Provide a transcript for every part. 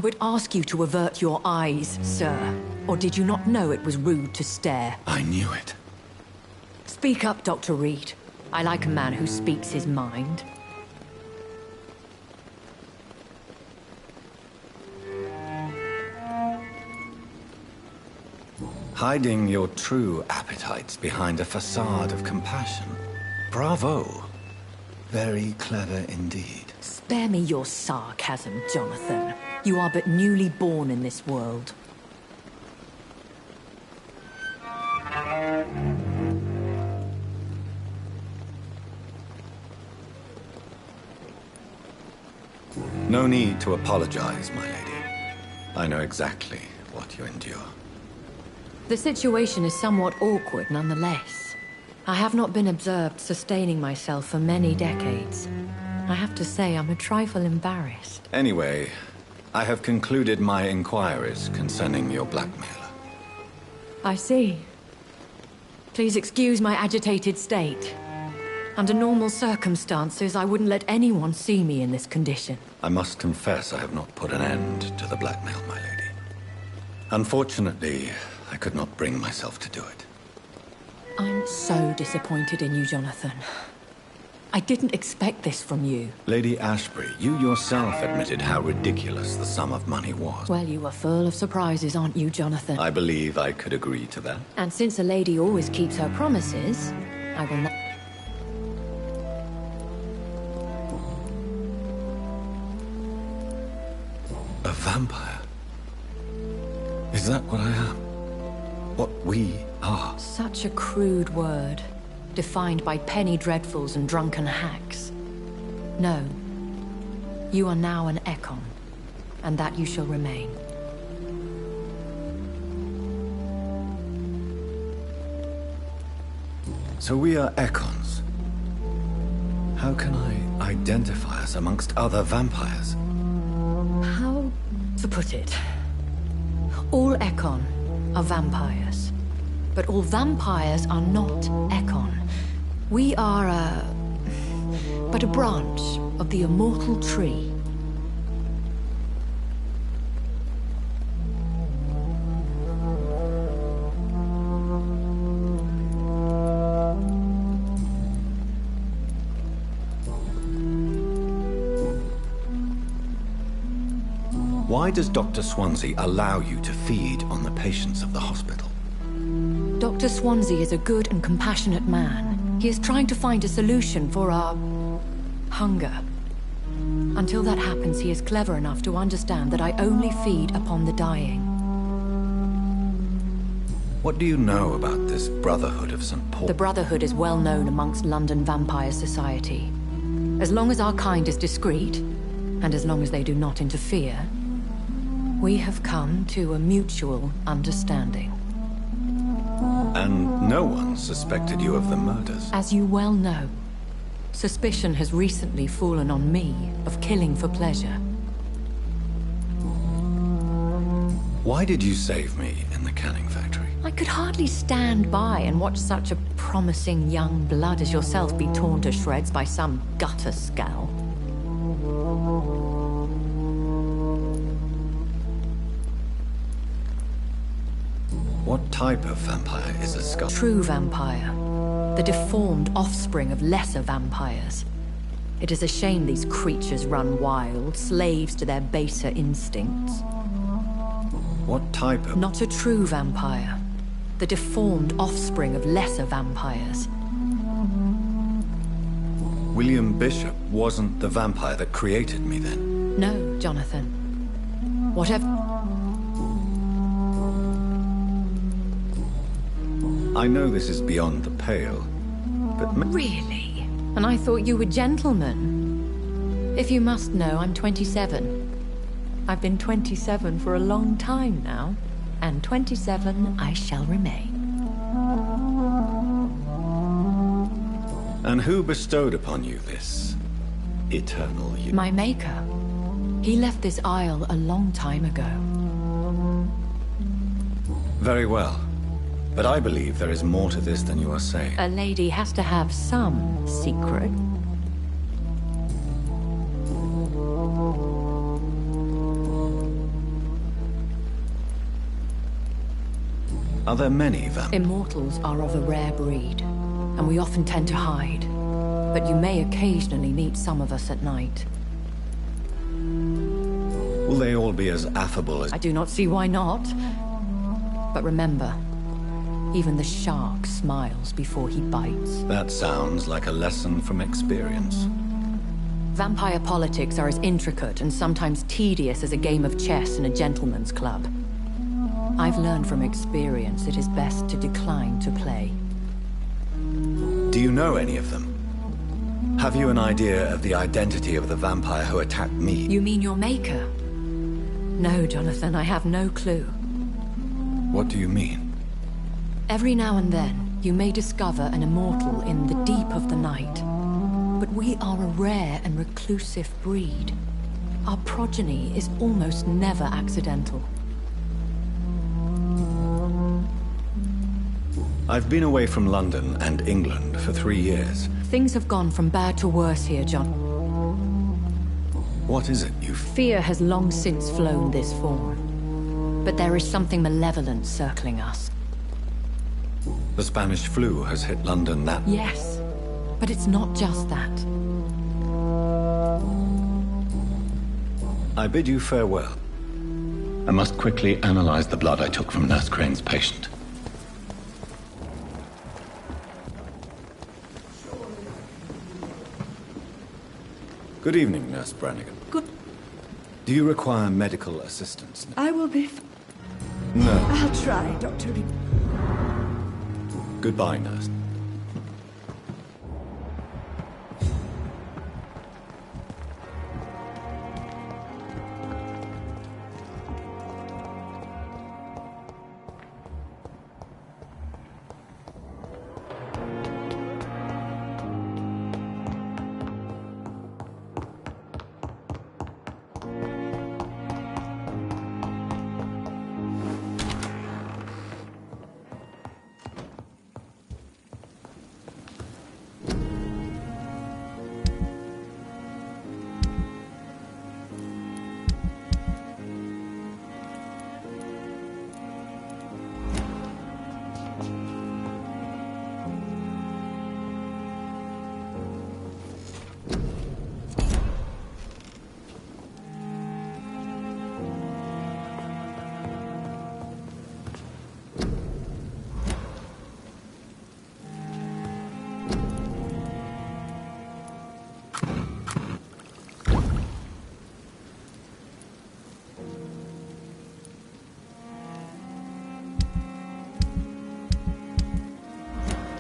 I would ask you to avert your eyes, sir. Or did you not know it was rude to stare? I knew it. Speak up, Dr. Reed. I like a man who speaks his mind. Hiding your true appetites behind a facade of compassion. Bravo. Very clever indeed. Spare me your sarcasm, Jonathan. You are but newly born in this world. No need to apologize, my lady. I know exactly what you endure. The situation is somewhat awkward nonetheless. I have not been observed sustaining myself for many decades. I have to say I'm a trifle embarrassed. Anyway, I have concluded my inquiries concerning your blackmailer. I see. Please excuse my agitated state. Under normal circumstances, I wouldn't let anyone see me in this condition. I must confess I have not put an end to the blackmail, my lady. Unfortunately, I could not bring myself to do it. I'm so disappointed in you, Jonathan. I didn't expect this from you. Lady Ashbury, you yourself admitted how ridiculous the sum of money was. Well, you are full of surprises, aren't you, Jonathan? I believe I could agree to that. And since a lady always keeps her promises, I will not... A vampire? Is that what I am? What we are? Such a crude word, defined by penny dreadfuls and drunken hacks. No. You are now an Ekon, and that you shall remain. So we are Ekons. How can I identify us amongst other vampires? How to put it? All Ekon are vampires. But all vampires are not Ekon. We are but a branch of the immortal tree. Why does Dr. Swansea allow you to feed on the patients of the hospital? Dr. Swansea is a good and compassionate man. He is trying to find a solution for our hunger. Until that happens, he is clever enough to understand that I only feed upon the dying. What do you know about this Brotherhood of St. Paul? The Brotherhood is well known amongst London vampire society. As long as our kind is discreet, and as long as they do not interfere, we have come to a mutual understanding. And no one suspected you of the murders? As you well know, suspicion has recently fallen on me of killing for pleasure. Why did you save me in the canning factory? I could hardly stand by and watch such a promising young blood as yourself be torn to shreds by some gutter scowl. What type of vampire is a skull? True vampire. The deformed offspring of lesser vampires. It is a shame these creatures run wild, slaves to their baser instincts. What type of... Not a true vampire. The deformed offspring of lesser vampires. William Bishop wasn't the vampire that created me then? No, Jonathan. Whatever... I know this is beyond the pale, but... Really? And I thought you were gentlemen. If you must know, I'm 27. I've been 27 for a long time now, and 27 I shall remain. And who bestowed upon you this eternal youth? My maker. He left this isle a long time ago. Very well. But I believe there is more to this than you are saying. A lady has to have some secret. Are there many vampires? Immortals are of a rare breed, and we often tend to hide. But you may occasionally meet some of us at night. Will they all be as affable as... I do not see why not. But remember, even the shark smiles before he bites. That sounds like a lesson from experience. Vampire politics are as intricate and sometimes tedious as a game of chess in a gentleman's club. I've learned from experience it is best to decline to play. Do you know any of them? Have you an idea of the identity of the vampire who attacked me? You mean your maker? No, Jonathan, I have no clue. What do you mean? Every now and then, you may discover an immortal in the deep of the night. But we are a rare and reclusive breed. Our progeny is almost never accidental. I've been away from London and England for 3 years. Things have gone from bad to worse here, John. What is it you... Fear has long since flown this form. But there is something malevolent circling us. The Spanish flu has hit London, that... Yes, but it's not just that. I bid you farewell. I must quickly analyze the blood I took from Nurse Crane's patient. Good evening, Nurse Brannigan. Good. Do you require medical assistance? I will be... No. I'll try, Dr. Goodbye, Nurse.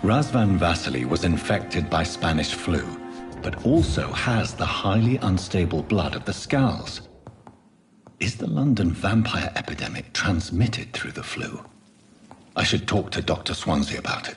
Razvan Vasily was infected by Spanish flu, but also has the highly unstable blood of the Scowls. Is the London vampire epidemic transmitted through the flu? I should talk to Dr. Swansea about it.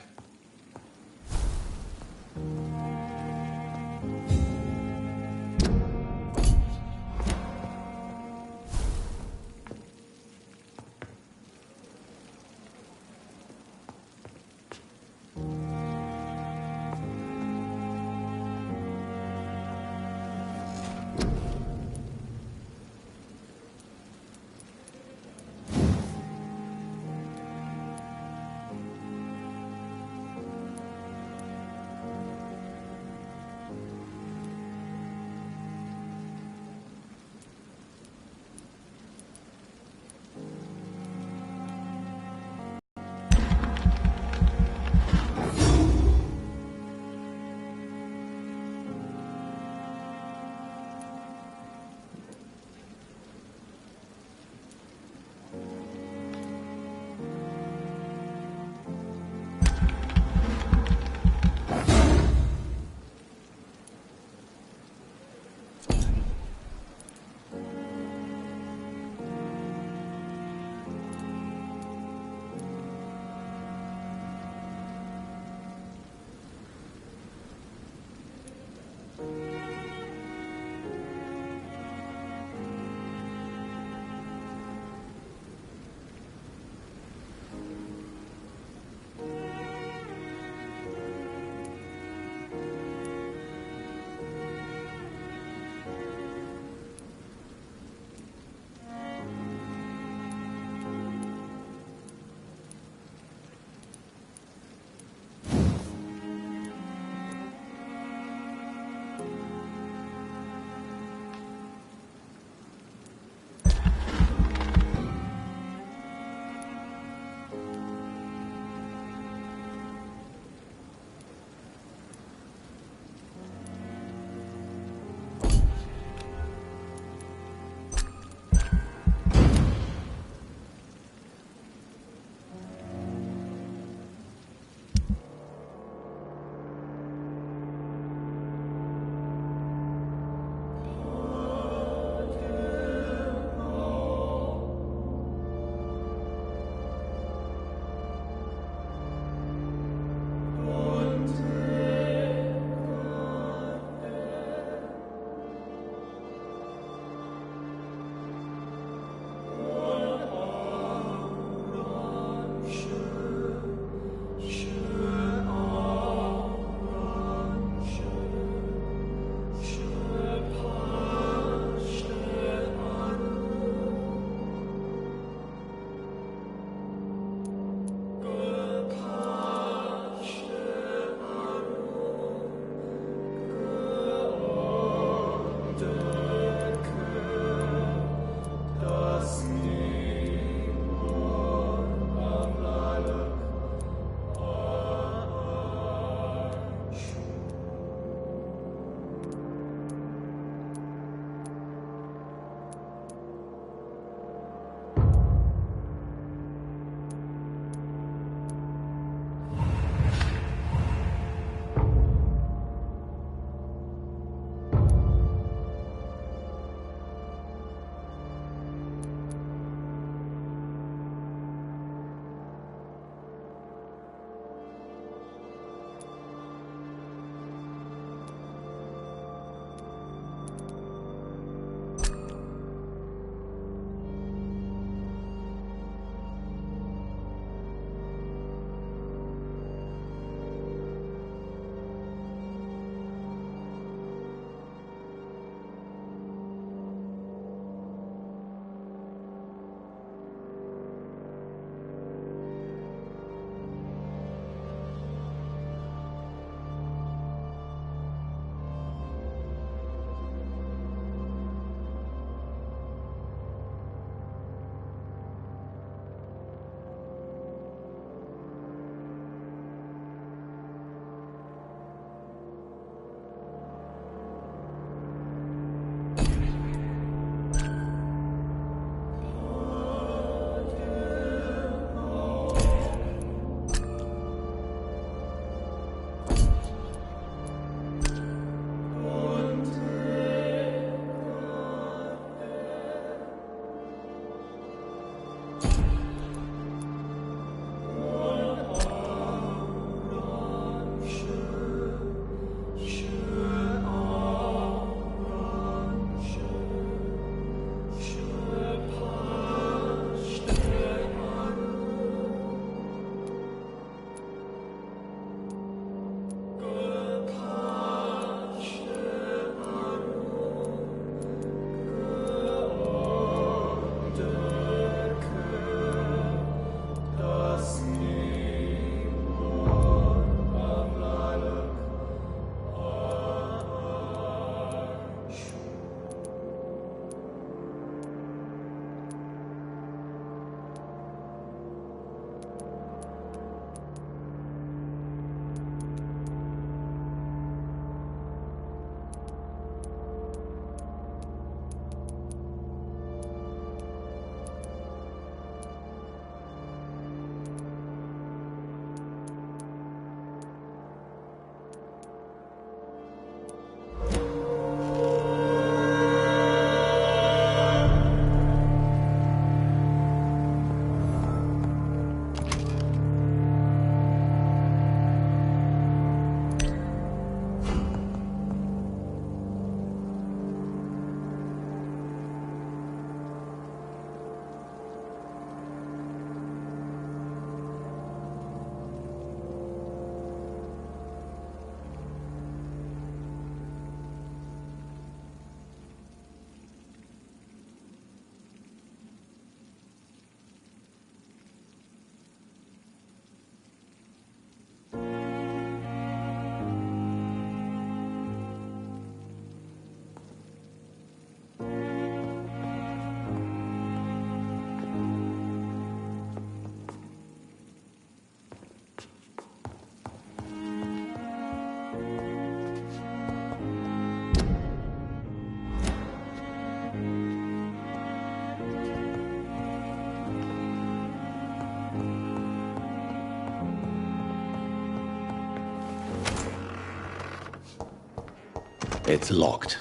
It's locked.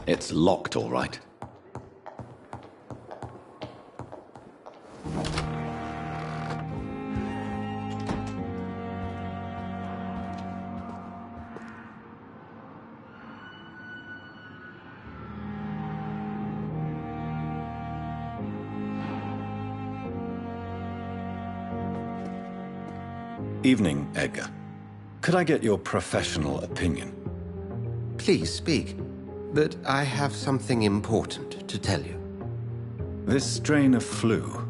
It's locked, all right. Evening, Edgar. Could I get your professional opinion? Please speak, but I have something important to tell you. This strain of flu,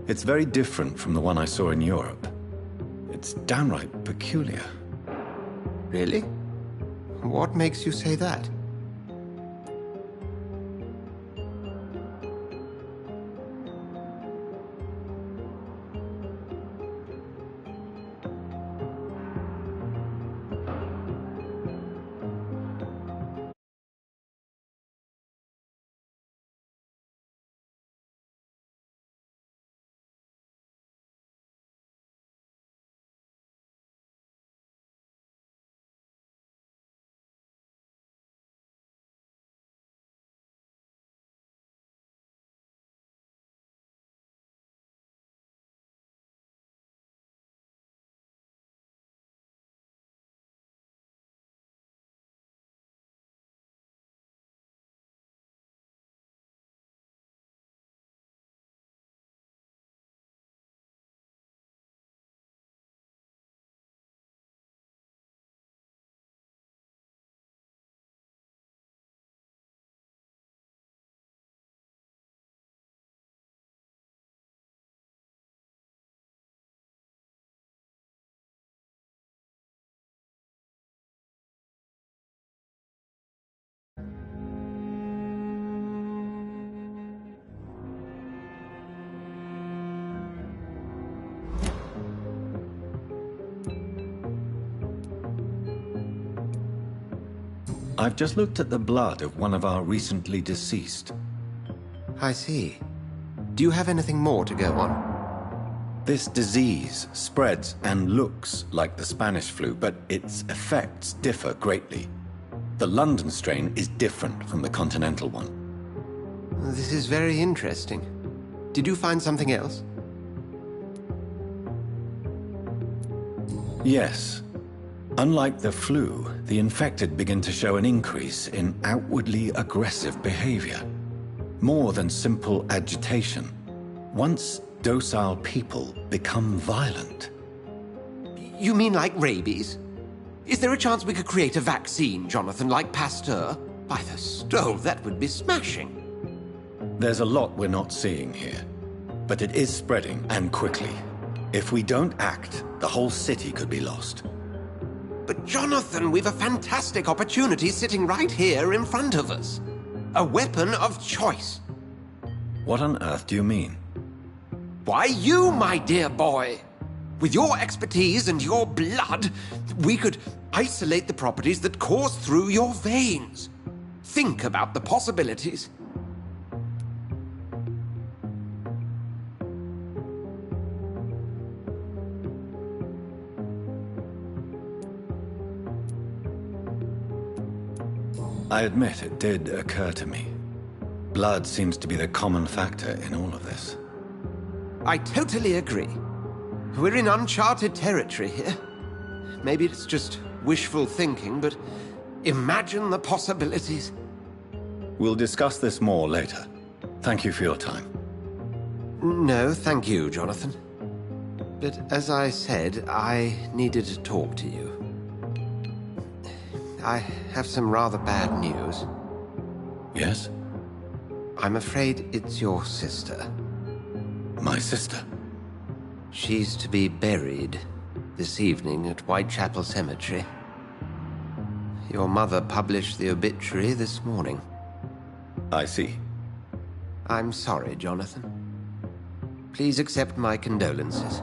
it's very different from the one I saw in Europe. It's downright peculiar. Really? What makes you say that? I've just looked at the blood of one of our recently deceased. I see. Do you have anything more to go on? This disease spreads and looks like the Spanish flu, but its effects differ greatly. The London strain is different from the continental one. This is very interesting. Did you find something else? Yes. Unlike the flu, the infected begin to show an increase in outwardly aggressive behavior. More than simple agitation. Once docile people become violent. You mean like rabies? Is there a chance we could create a vaccine, Jonathan, like Pasteur? By the stove, that would be smashing. There's a lot we're not seeing here. But it is spreading, and quickly. If we don't act, the whole city could be lost. But Jonathan, we've a fantastic opportunity sitting right here in front of us. A weapon of choice. What on earth do you mean? Why, you, my dear boy. With your expertise and your blood, we could isolate the properties that course through your veins. Think about the possibilities. I admit it did occur to me. Blood seems to be the common factor in all of this. I totally agree. We're in uncharted territory here. Maybe it's just wishful thinking, but imagine the possibilities. We'll discuss this more later. Thank you for your time. No, thank you, Jonathan. But as I said, I needed to talk to you. I have some rather bad news. Yes? I'm afraid it's your sister. My sister? She's to be buried this evening at Whitechapel Cemetery. Your mother published the obituary this morning. I see. I'm sorry, Jonathan. Please accept my condolences.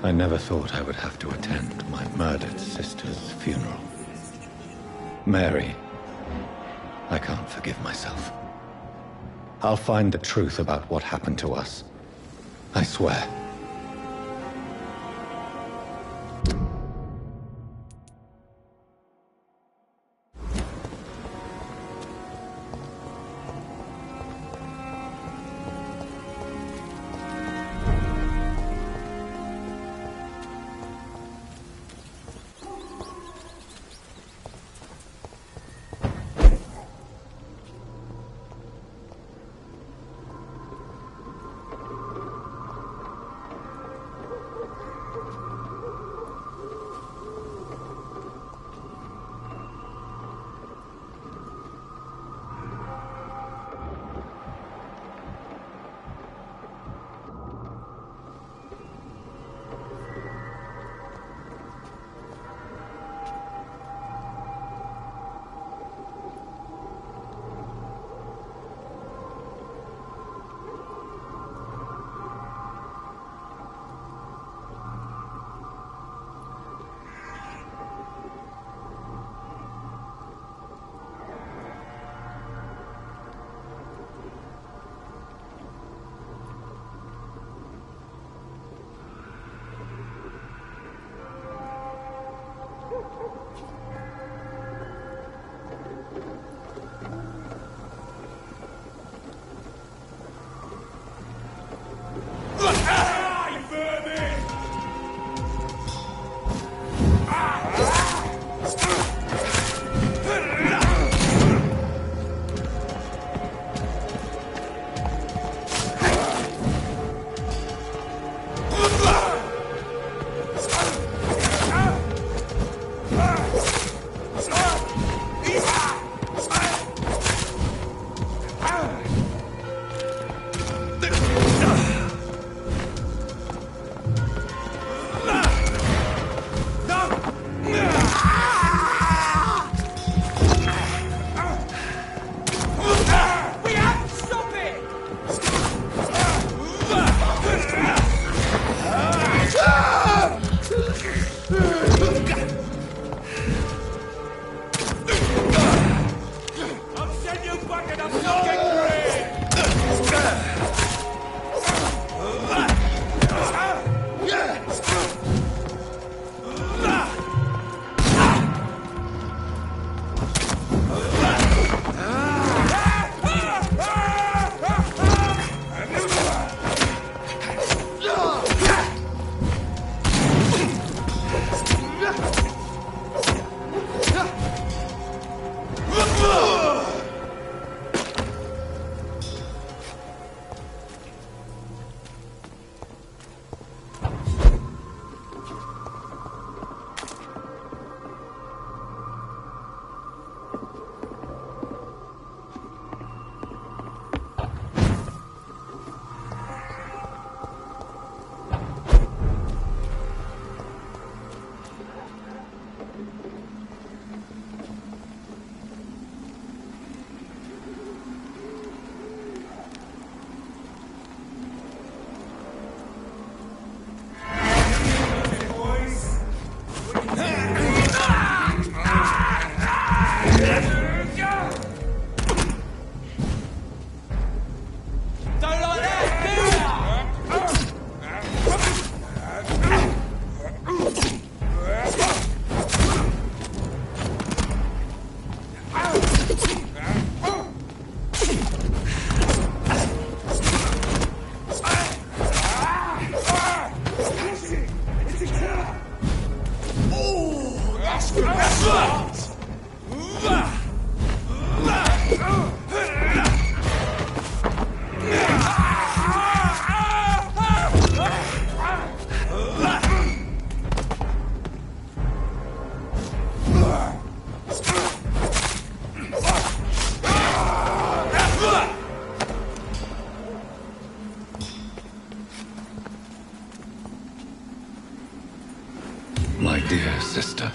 I never thought I would have to attend my murdered sister's funeral. Mary, I can't forgive myself. I'll find the truth about what happened to us. I swear. dear sister.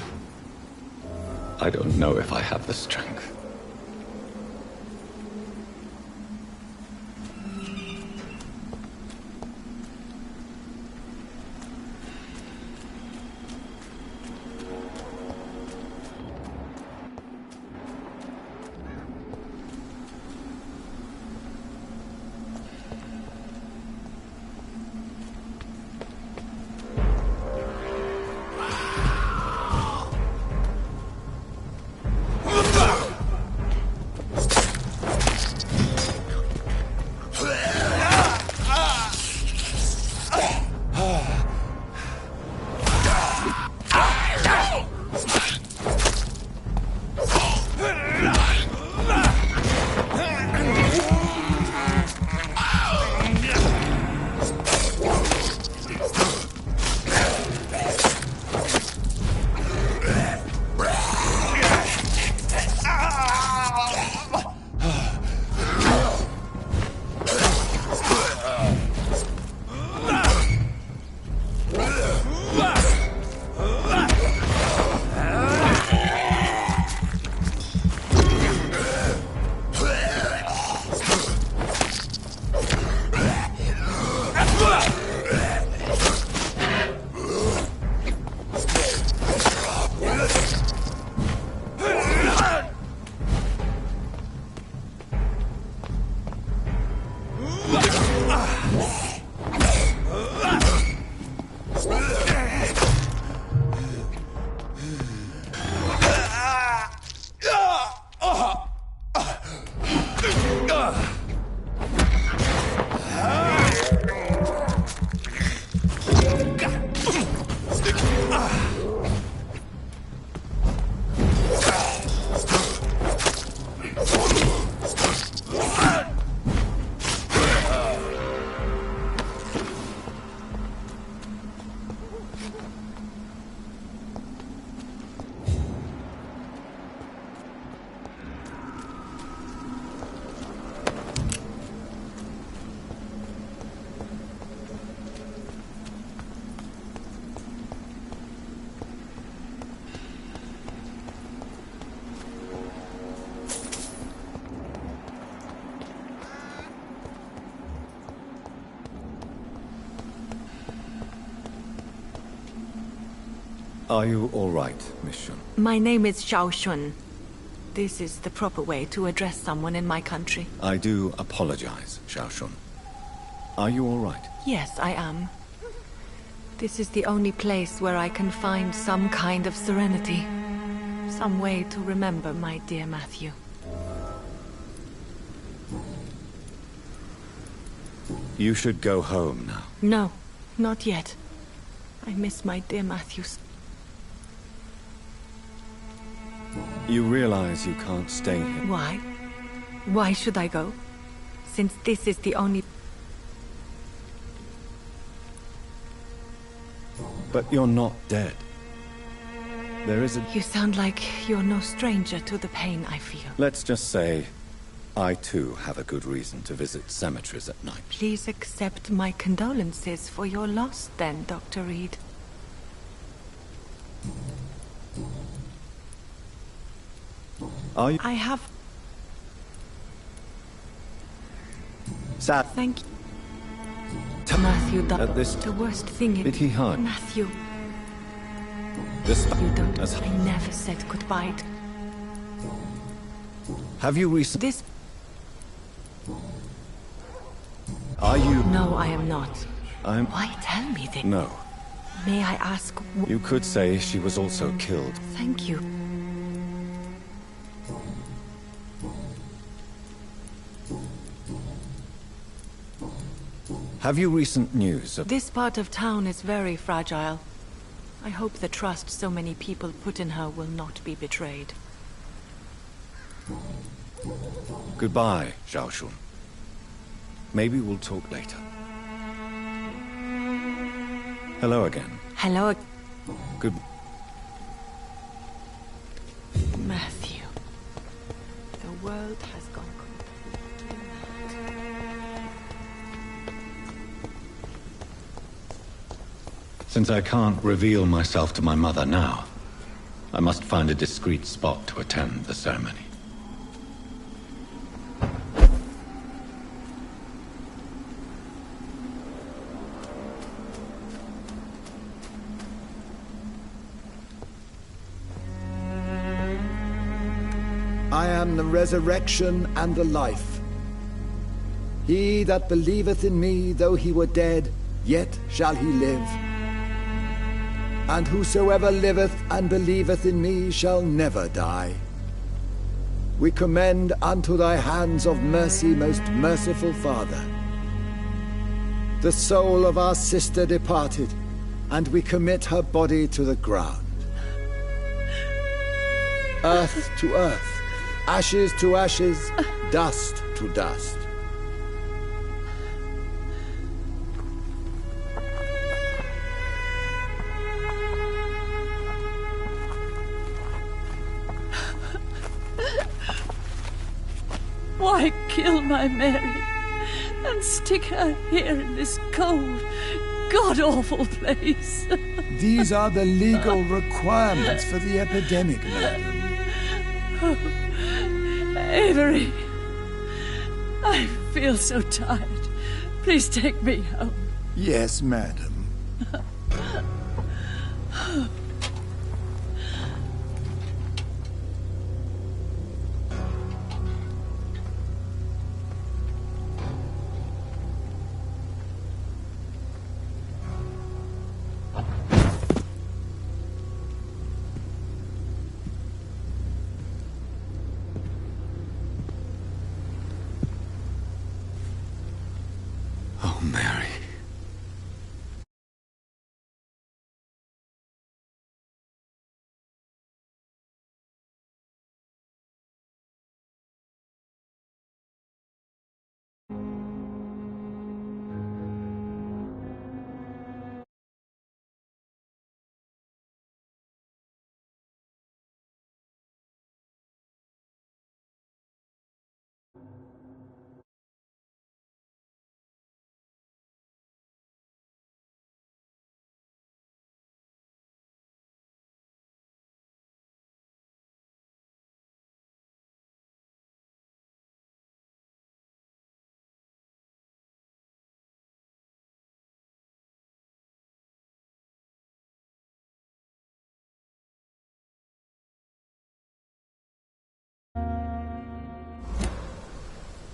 I don't know if I have the strength. Are you all right, Miss Shun? My name is Xiao Shun. This is the proper way to address someone in my country. I do apologize, Xiao Shun. Are you all right? Yes, I am. This is the only place where I can find some kind of serenity. Some way to remember my dear Matthew. You should go home now. No, not yet. I miss my dear Matthew. You realize you can't stay here. Why? Why should I go? Since this is the only... But you're not dead. There is a... You sound like you're no stranger to the pain I feel. Let's just say, I too have a good reason to visit cemeteries at night. Please accept my condolences for your loss then, Dr. Reed. Are you... I have... Sad. Thank you. Matthew, At this... the worst thing is... Did he hide? Matthew, This... you don't... As... I never said goodbye. Have you recently... This... Are you... No, I am not. I'm... Why tell me this? No. May I ask... You could say she was also killed. Thank you. Have you recent news of... This part of town is very fragile. I hope the trust so many people put in her will not be betrayed. Goodbye, Xiao Shun. Maybe we'll talk later. Hello again. Hello, Good... Matthew. The world has gone completely mad. Since I can't reveal myself to my mother now, I must find a discreet spot to attend the ceremony. I am the resurrection and the life. He that believeth in me, though he were dead, yet shall he live. And whosoever liveth and believeth in me shall never die. We commend unto thy hands of mercy, most merciful Father, the soul of our sister departed, and we commit her body to the ground. Earth to earth, ashes to ashes, dust to dust. Why kill my Mary and stick her here in this cold, god-awful place? These are the legal requirements for the epidemic, madam. Avery, I feel so tired. Please take me home. Yes, madam. Oh, Mary.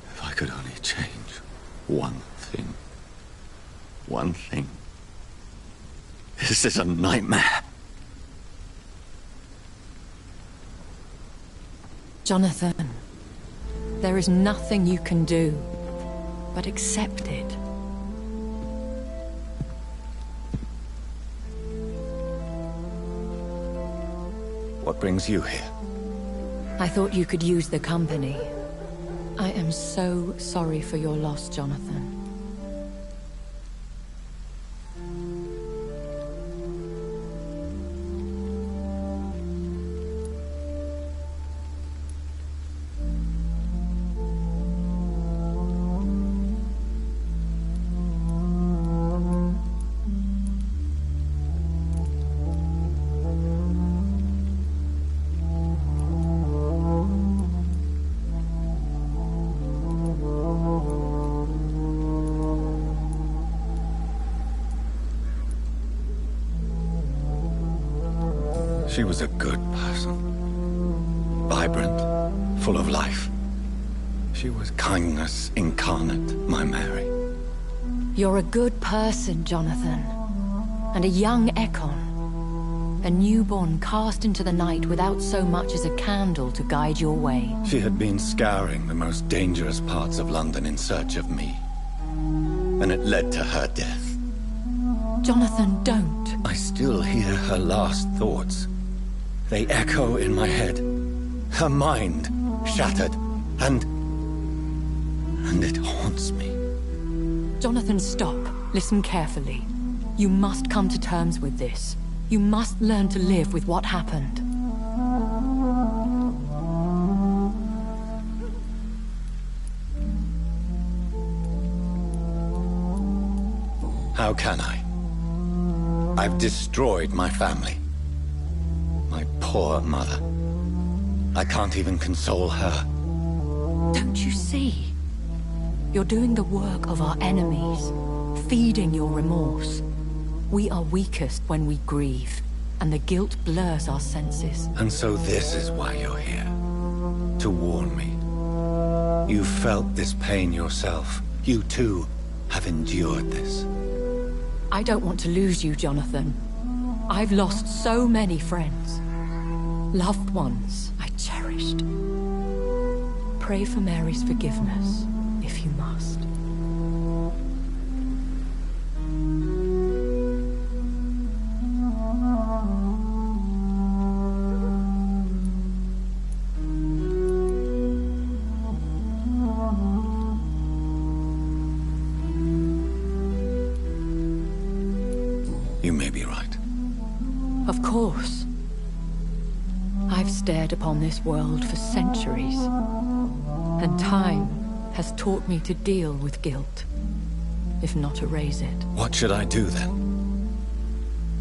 If I could only change one thing. One thing. This is a nightmare. Jonathan, there is nothing you can do but accept it. What brings you here? I thought you could use the company. I am so sorry for your loss, Jonathan. She was a good person. Vibrant, full of life. She was kindness incarnate, my Mary. You're a good person, Jonathan. And a young Ekon. A newborn cast into the night without so much as a candle to guide your way. She had been scouring the most dangerous parts of London in search of me. And it led to her death. Jonathan, don't. I still hear her last thoughts. They echo in my head. Her mind shattered, and it haunts me. Jonathan, stop. Listen carefully. You must come to terms with this. You must learn to live with what happened. How can I? I've destroyed my family. My poor mother. I can't even console her. Don't you see? You're doing the work of our enemies, feeding your remorse. We are weakest when we grieve, and the guilt blurs our senses. And so this is why you're here. To warn me. You felt this pain yourself. You too have endured this. I don't want to lose you, Jonathan. I've lost so many friends. Loved ones I cherished. Pray for Mary's forgiveness, if you must. You may be right. Of course. I've stared upon this world for centuries, and time has taught me to deal with guilt, if not erase it. What should I do then?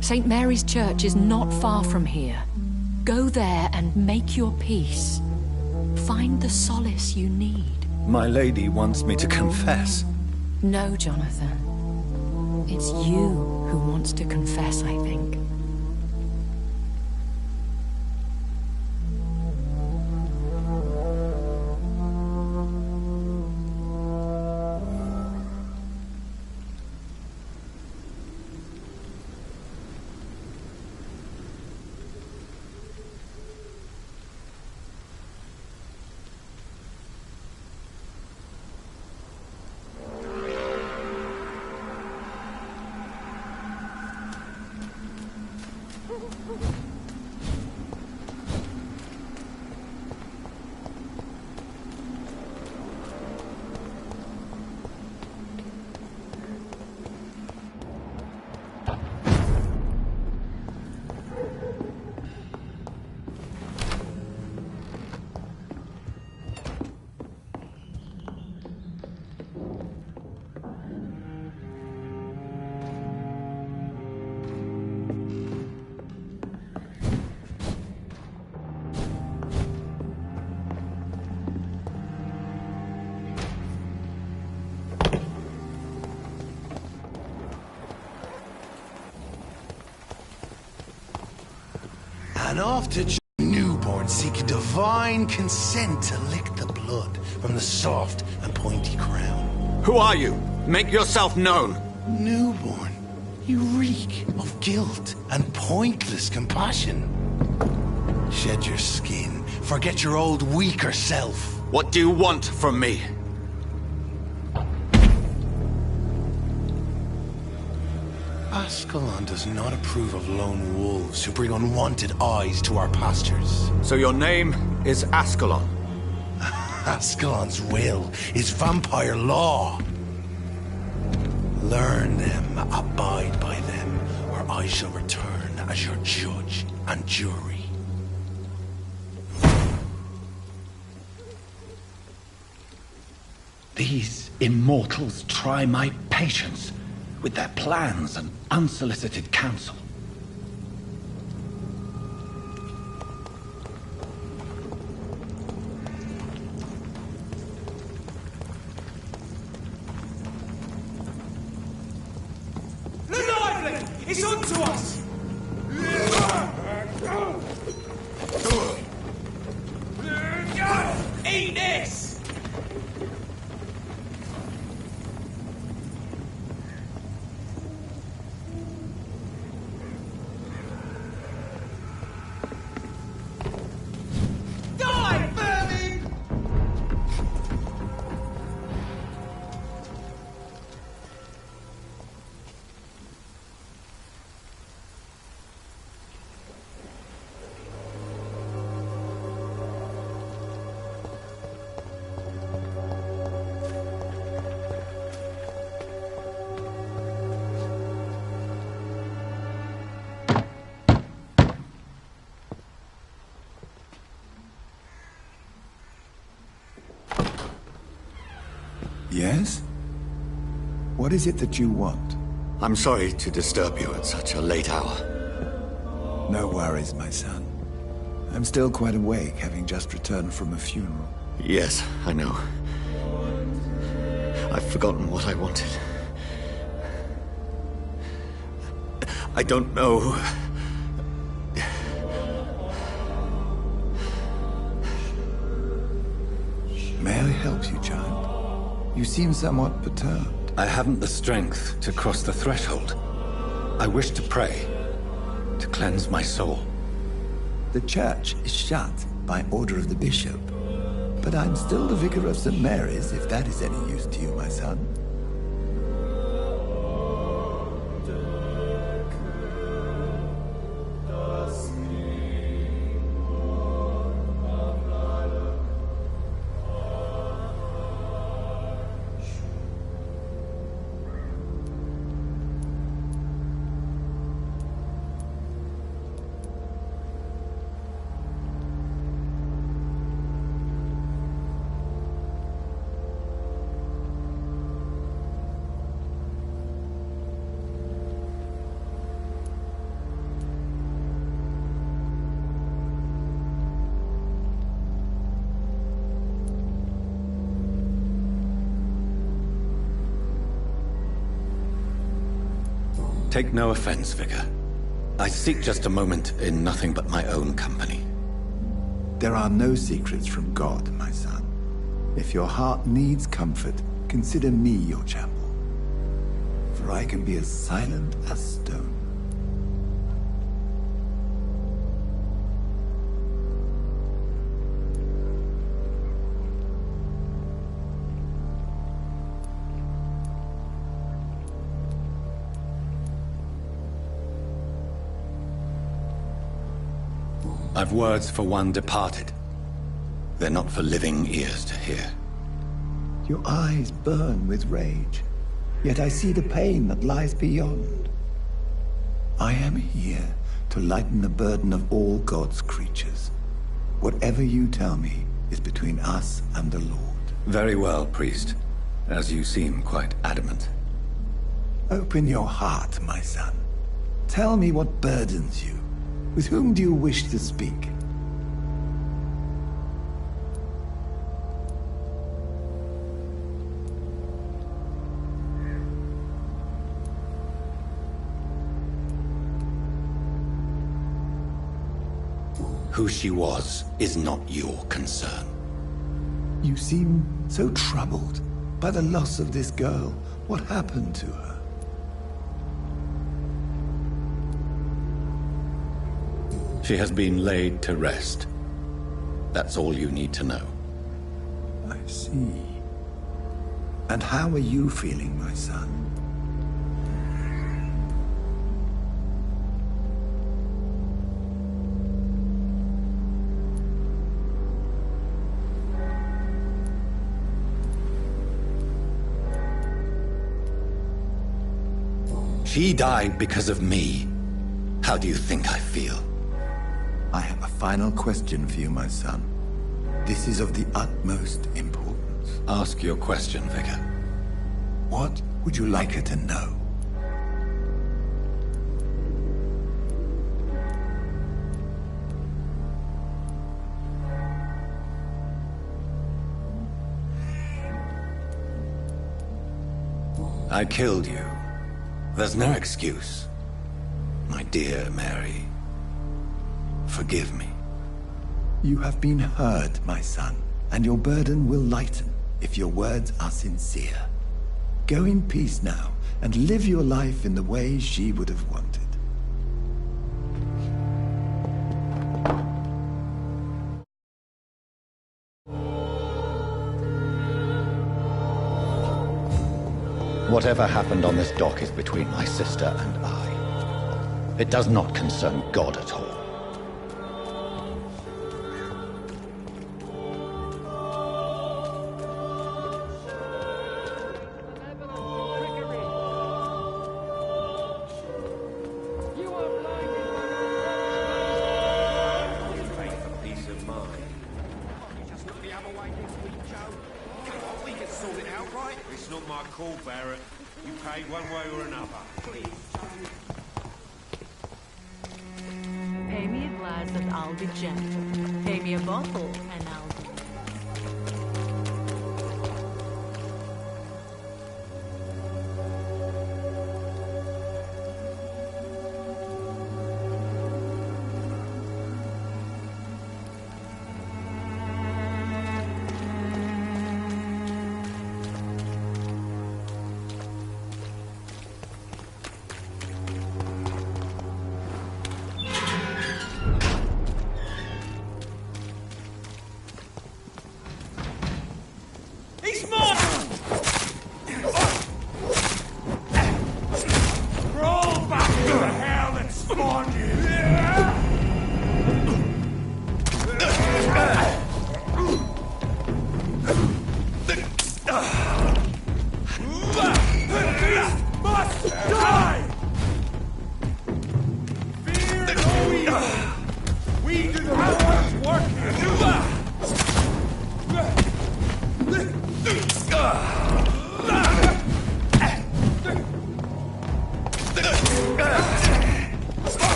St. Mary's Church is not far from here. Go there and make your peace. Find the solace you need. My lady wants me to confess. No, Jonathan. It's you who wants to confess, I think. And after newborn seek divine consent to lick the blood from the soft and pointy crown. Who are you? Make yourself known. Newborn, you reek of guilt and pointless compassion. Shed your skin, forget your old weaker self. What do you want from me? Ascalon does not approve of lone wolves who bring unwanted eyes to our pastures. So your name is Ascalon? Ascalon's will is vampire law. Learn them, abide by them, or I shall return as your judge and jury. These immortals try my patience with their plans and unsolicited counsel. Lively! It's unto us! Eat this! Yes? What is it that you want? I'm sorry to disturb you at such a late hour. No worries, my son. I'm still quite awake, having just returned from a funeral. Yes, I know. I've forgotten what I wanted. I don't know. May I help you, child? You seem somewhat perturbed. I haven't the strength to cross the threshold. I wish to pray, to cleanse my soul. The church is shut by order of the bishop. But I'm still the vicar of St. Mary's, if that is any use to you, my son. Take no offense, Vicar. I seek just a moment in nothing but my own company. There are no secrets from God, my son. If your heart needs comfort, consider me your chapel. For I can be as silent as stone. I've words for one departed. They're not for living ears to hear. Your eyes burn with rage, yet I see the pain that lies beyond. I am here to lighten the burden of all God's creatures. Whatever you tell me is between us and the Lord. Very well, priest, as you seem quite adamant. Open your heart, my son. Tell me what burdens you. With whom do you wish to speak? Who she was is not your concern. You seem so troubled by the loss of this girl. What happened to her? She has been laid to rest. That's all you need to know. I see. And how are you feeling, my son? She died because of me. How do you think I feel? I have a final question for you, my son. This is of the utmost importance. Ask your question, Vicar. What would you like her to know? I killed you. There's no excuse. My dear Mary. Forgive me. You have been heard, my son, and your burden will lighten if your words are sincere. Go in peace now, and live your life in the way she would have wanted. Whatever happened on this dock is between my sister and I. It does not concern God at all. It's not my call, Barrett. You paid one way or another. Pay me a glass and I'll be gentle. Pay me a bottle and I'll be...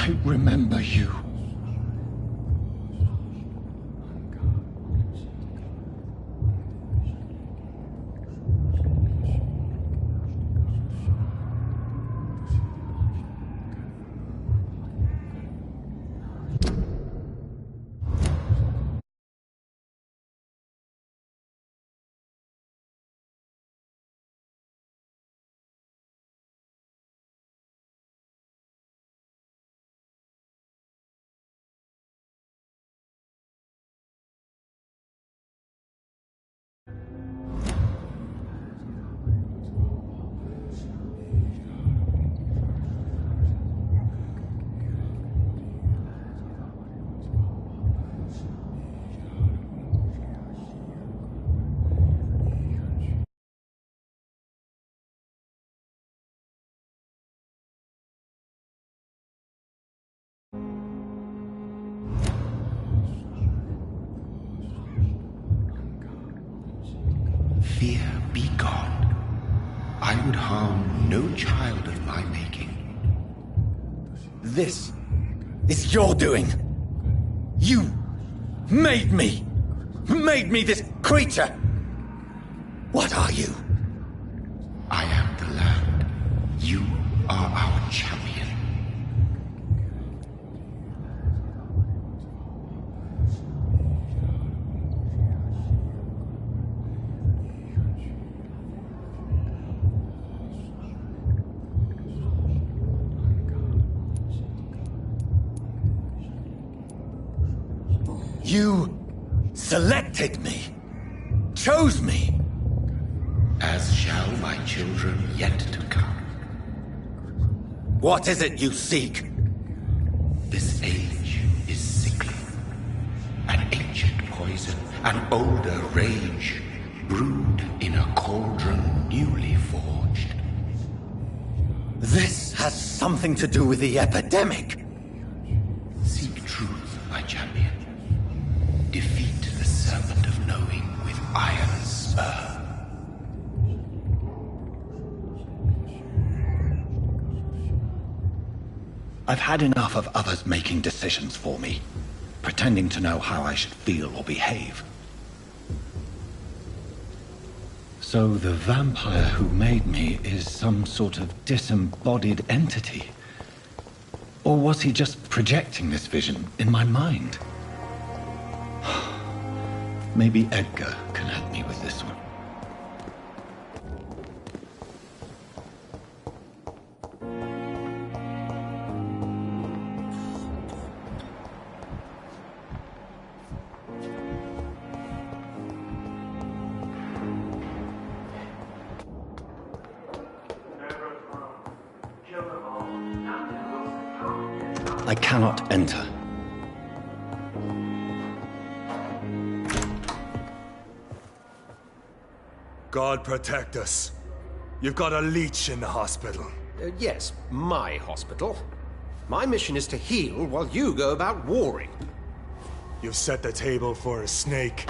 I remember you. Fear be gone. I would harm no child of my making. This is your doing. You made me. Made me this creature. What are you? I am the land. You are our champion. You selected me. Chose me. As shall my children yet to come. What is it you seek? This age is sickly. An ancient poison, an older rage, brewed in a cauldron newly forged. This has something to do with the epidemic. Seek truth, my champion. Defeat the serpent of knowing with iron spur. I've had enough of others making decisions for me, pretending to know how I should feel or behave. So the vampire who made me is some sort of disembodied entity? Or was he just projecting this vision in my mind? Maybe Edgar can help me with this one. I cannot enter. God protect us. You've got a leech in the hospital. Yes, my hospital. My mission is to heal while you go about warring. You've set the table for a snake.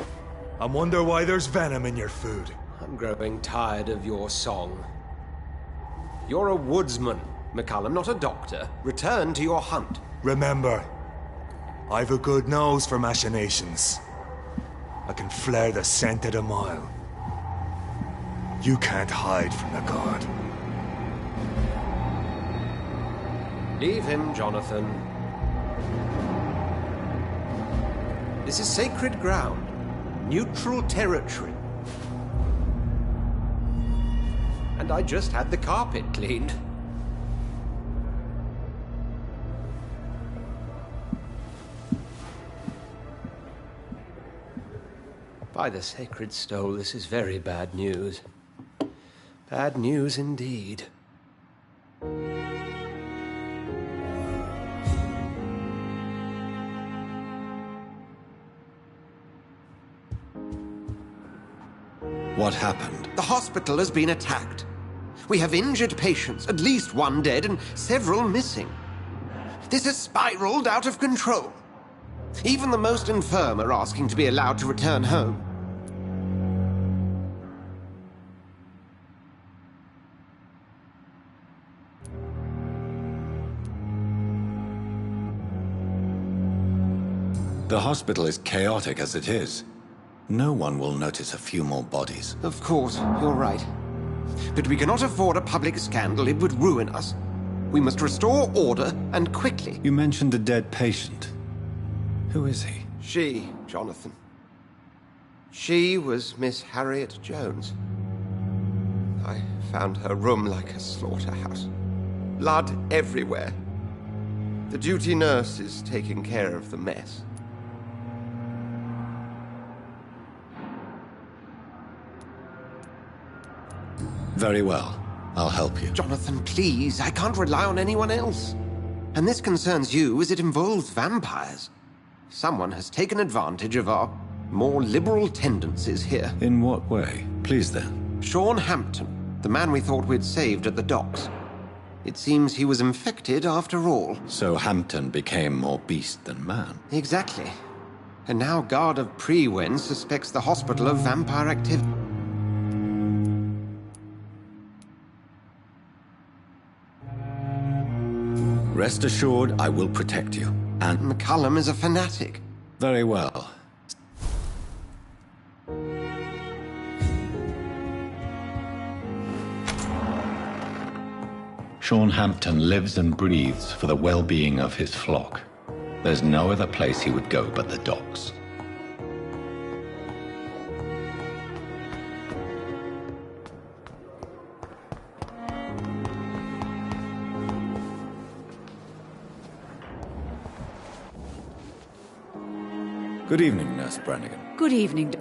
I wonder why there's venom in your food. I'm growing tired of your song. You're a woodsman, McCullum, not a doctor. Return to your hunt. Remember, I've a good nose for machinations. I can flare the scent at a mile. You can't hide from the god. Leave him, Jonathan. This is sacred ground. Neutral territory. And I just had the carpet cleaned. By the sacred stole, this is very bad news. Bad news indeed. What happened? The hospital has been attacked. We have injured patients, at least one dead and several missing. This has spiraled out of control. Even the most infirm are asking to be allowed to return home. The hospital is chaotic as it is. No one will notice a few more bodies. Of course, you're right. But we cannot afford a public scandal. It would ruin us. We must restore order, and quickly. You mentioned a dead patient. Who is he? She, Jonathan. She was Miss Harriet Jones. I found her room like a slaughterhouse. Blood everywhere. The duty nurse is taking care of the mess. Very well. I'll help you. Jonathan, please. I can't rely on anyone else. And this concerns you as it involves vampires. Someone has taken advantage of our more liberal tendencies here. In what way? Please then. Sean Hampton, the man we thought we'd saved at the docks. It seems he was infected after all. So Hampton became more beast than man. Exactly. And now Guard of Prewen suspects the hospital of vampire activity. Rest assured, I will protect you. And McCullum is a fanatic. very well. Sean Hampton lives and breathes for the well-being of his flock. There's no other place he would go but the docks. Good evening, Nurse Brannigan. Good evening.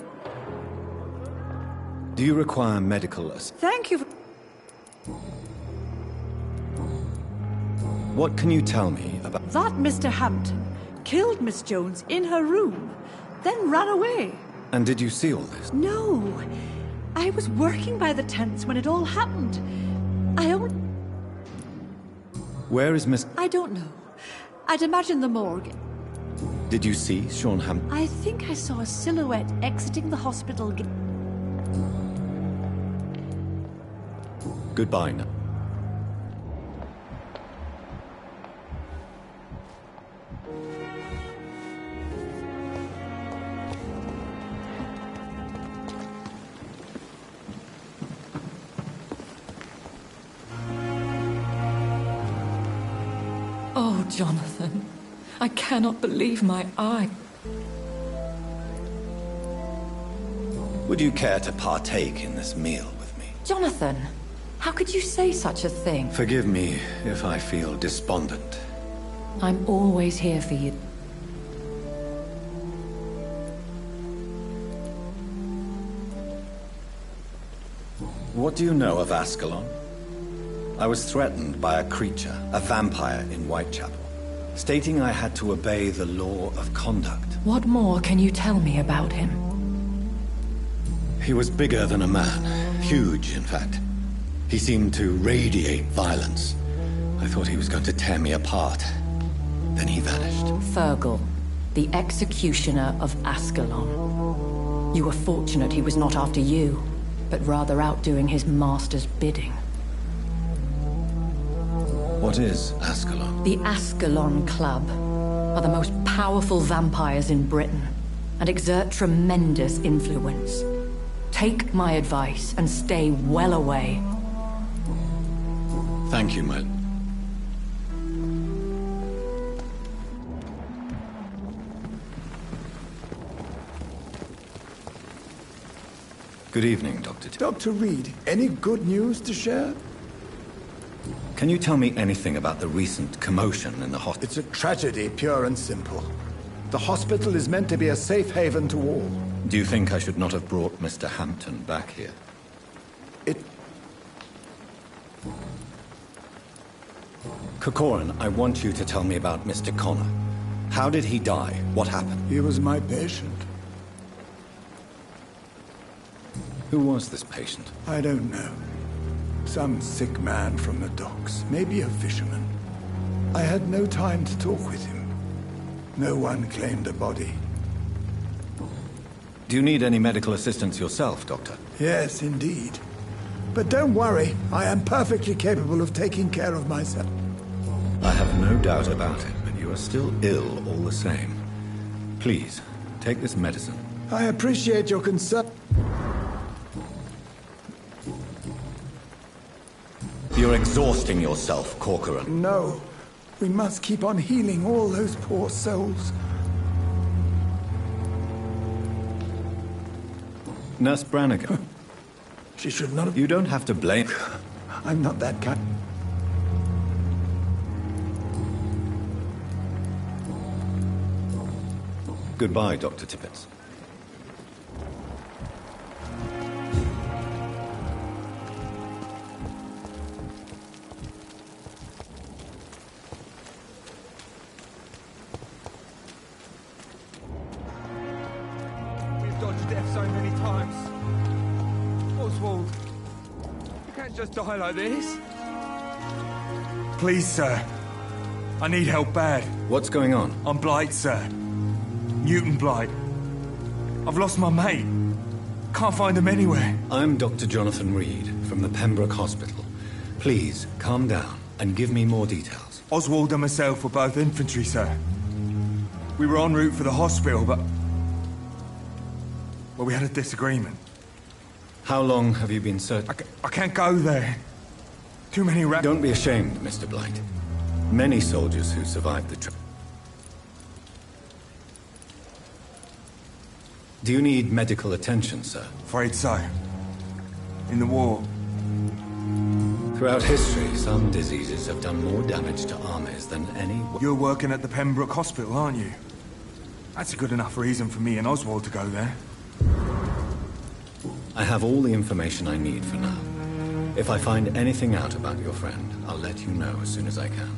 Do you require medical assistance? Thank you. What can you tell me about... That Mr. Hampton killed Miss Jones in her room, then ran away. And did you see all this? No. I was working by the tents when it all happened. Where is Miss... I don't know. I'd imagine the morgue. Did you see Sean Hampton? I think I saw a silhouette exiting the hospital gate. Goodbye now. Oh, Jonathan. I cannot believe my eye. Would you care to partake in this meal with me? Jonathan, how could you say such a thing? Forgive me if I feel despondent. I'm always here for you. What do you know of Ascalon? I was threatened by a creature, a vampire in Whitechapel, stating I had to obey the law of conduct. What more can you tell me about him? He was bigger than a man. Huge, in fact. He seemed to radiate violence. I thought he was going to tear me apart. Then he vanished. Fergal, the executioner of Ascalon. You were fortunate he was not after you, but rather out doing his master's bidding. What is Ascalon? The Ascalon Club are the most powerful vampires in Britain and exert tremendous influence. Take my advice and stay well away. Thank you, my... Good evening, Dr. Dr. Reed, any good news to share? Can you tell me anything about the recent commotion in the hospital? It's a tragedy, pure and simple. The hospital is meant to be a safe haven to all. Do you think I should not have brought Mr. Hampton back here? Corcoran, I want you to tell me about Mr. Connor. How did he die? What happened? He was my patient. Who was this patient? I don't know. Some sick man from the docks, maybe a fisherman. I had no time to talk with him. No one claimed a body. Do you need any medical assistance yourself, Doctor? Yes, indeed. But don't worry, I am perfectly capable of taking care of myself. I have no doubt about it, but you are still ill all the same. Please, take this medicine. I appreciate your concern. You're exhausting yourself, Corcoran. No. We must keep on healing all those poor souls. Nurse Brannigan. She should not have... You don't have to blame... I'm not that kind. Goodbye, Dr. Tippett. We've dodged death so many times. Oswald, you can't just die like this. Please, sir. I need help bad. What's going on? I'm Blight, sir. Newton Blight. I've lost my mate. Can't find him anywhere. I'm Dr. Jonathan Reed from the Pembroke Hospital. Please, calm down and give me more details. Oswald and myself were both infantry, sir. We were en route for the hospital, but... well, we had a disagreement. How long have you been searching? I can't go there. Too many Don't be ashamed, Mr. Blight. Many soldiers who survived the trip. Do you need medical attention, sir? Afraid so. In the war. Throughout history, some diseases have done more damage to armies than any... You're working at the Pembroke Hospital, aren't you? That's a good enough reason for me and Oswald to go there. I have all the information I need for now. If I find anything out about your friend, I'll let you know as soon as I can.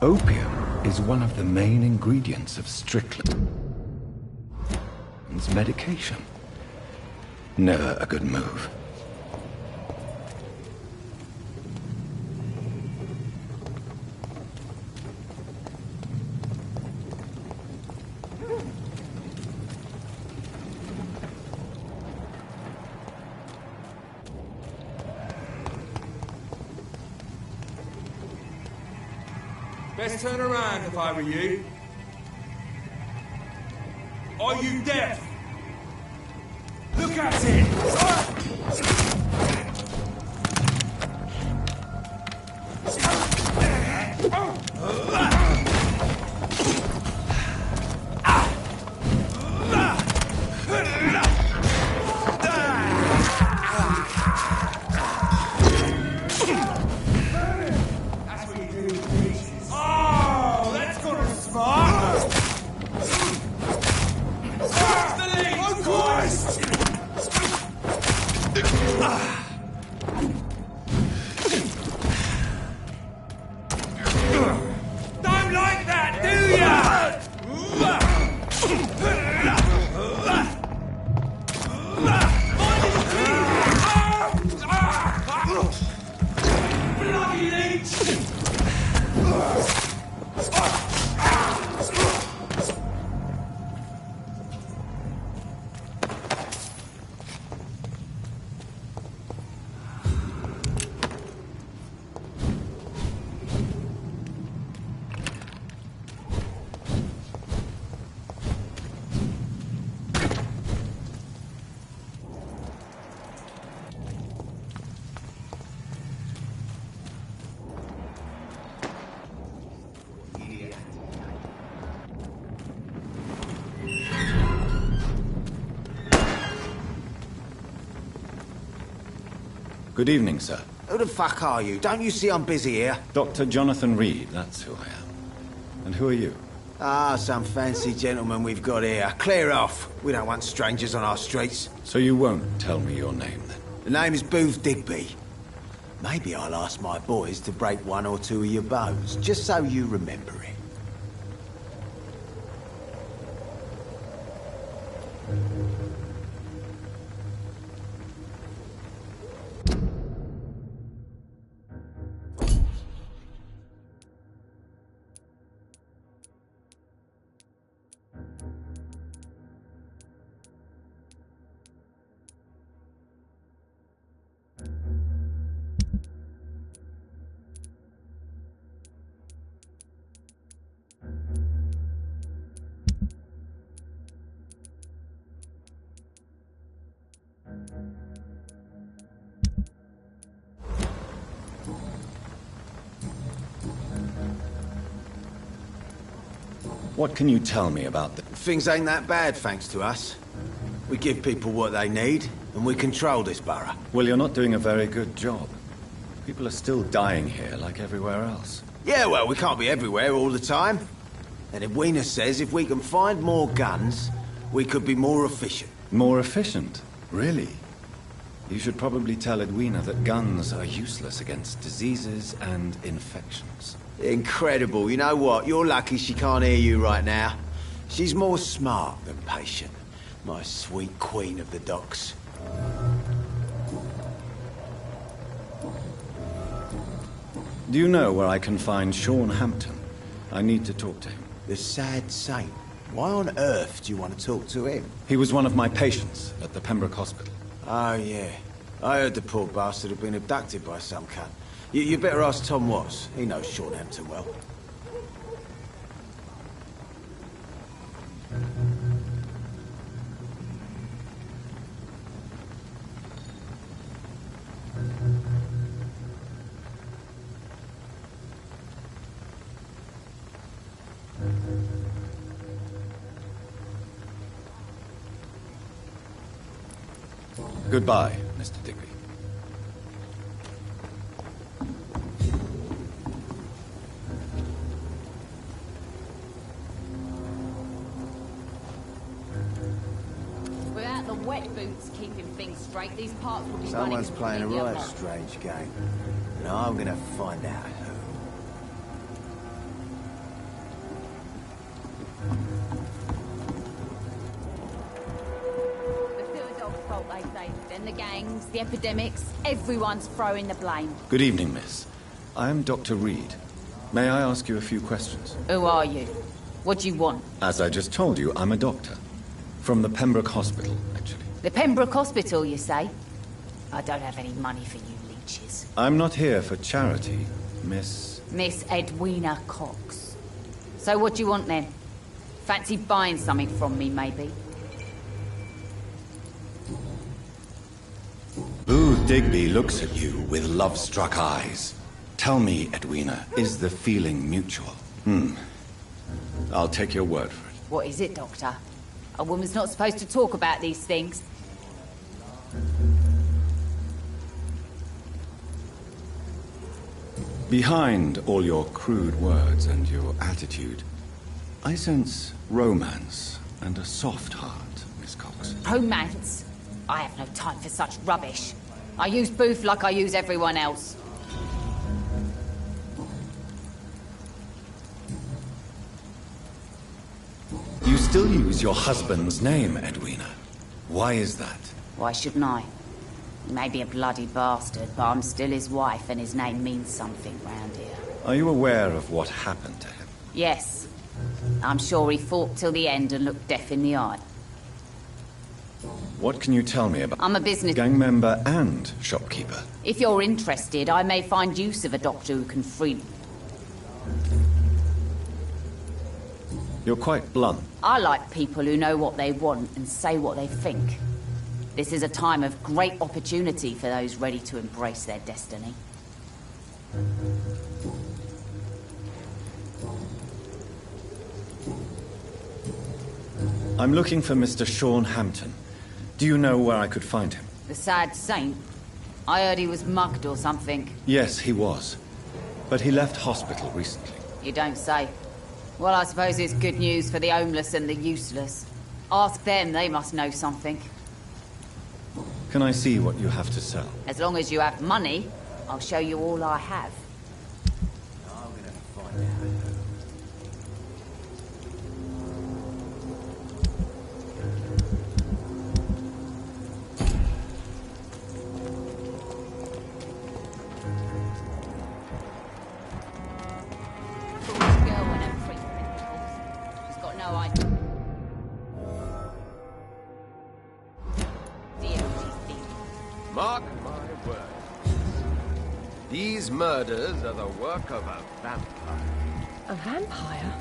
Opium is one of the main ingredients of Strickland's medication. Never a good move. Best turn around if I were you. Are you deaf? Look at it! Good evening, sir. Who the fuck are you? Don't you see I'm busy here? Dr. Jonathan Reed, that's who I am. And who are you? Ah, some fancy gentleman we've got here. Clear off. We don't want strangers on our streets. So you won't tell me your name, then? The name is Booth Digby. Maybe I'll ask my boys to break one or two of your bones, just so you remember it. What can you tell me about the... Things ain't that bad, thanks to us. We give people what they need, and we control this borough. Well, you're not doing a very good job. People are still dying here like everywhere else. Yeah, well, we can't be everywhere all the time. And Edwina says if we can find more guns, we could be more efficient. More efficient? Really? You should probably tell Edwina that guns are useless against diseases and infections. Incredible. You know what? You're lucky she can't hear you right now. She's more smart than patient. My sweet queen of the docks. Do you know where I can find Sean Hampton? I need to talk to him. The sad saint. Why on earth do you want to talk to him? He was one of my patients at the Pembroke Hospital. Oh, yeah. I heard the poor bastard had been abducted by some cunt. You better ask Tom Watts. He knows Sean Hampton well. Goodbye, Mr. Digby. Without the wet boots keeping things straight, these parts will be Someone's playing a running right completely strange game. And I'm gonna find out who. fault, they say. Then the gangs, the epidemics, everyone's throwing the blame. Good evening, miss. I am Dr. Reed. May I ask you a few questions? Who are you? What do you want? As I just told you, I'm a doctor. From the Pembroke Hospital, actually. The Pembroke Hospital, you say? I don't have any money for you leeches. I'm not here for charity, Miss... Miss Edwina Cox. So what do you want then? Fancy buying something from me, maybe? Booth Digby looks at you with love-struck eyes. Tell me, Edwina, is the feeling mutual? I'll take your word for it. What is it, Doctor? A woman's not supposed to talk about these things. Behind all your crude words and your attitude, I sense romance and a soft heart, Miss Cox. Romance? I have no time for such rubbish. I use Booth like I use everyone else. You still use your husband's name, Edwina. Why is that? Why shouldn't I? He may be a bloody bastard, but I'm still his wife and his name means something round here. Are you aware of what happened to him? Yes. I'm sure he fought till the end and looked death in the eye. What can you tell me about... I'm a business... gang member and shopkeeper? If you're interested, I may find use of a doctor who can free... You're quite blunt. I like people who know what they want and say what they think. This is a time of great opportunity for those ready to embrace their destiny. I'm looking for Mr. Sean Hampton. Do you know where I could find him? The sad saint? I heard he was mugged or something. Yes, he was. But he left hospital recently. You don't say. Well, I suppose it's good news for the homeless and the useless. Ask them, they must know something. Can I see what you have to sell? As long as you have money, I'll show you all I have. I'm gonna find out. Mark my words. These murders are the work of a vampire. A vampire?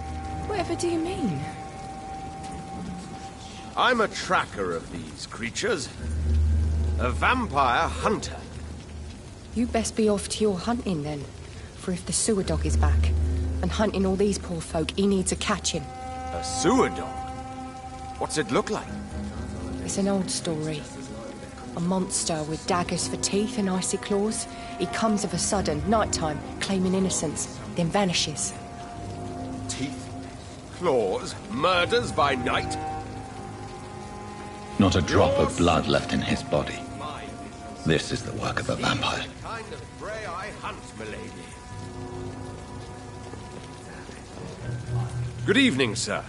Whatever do you mean? I'm a tracker of these creatures. A vampire hunter. You best be off to your hunting then. For if the sewer dog is back and hunting all these poor folk, he needs a catching. A sewer dog? What's it look like? It's an old story. A monster with daggers for teeth and icy claws. He comes of a sudden, nighttime, claiming innocence, then vanishes. Teeth, claws, murders by night? Not a drop of blood left in his body. This is the work of a vampire. The kind of prey I hunt, milady. Good evening, sir.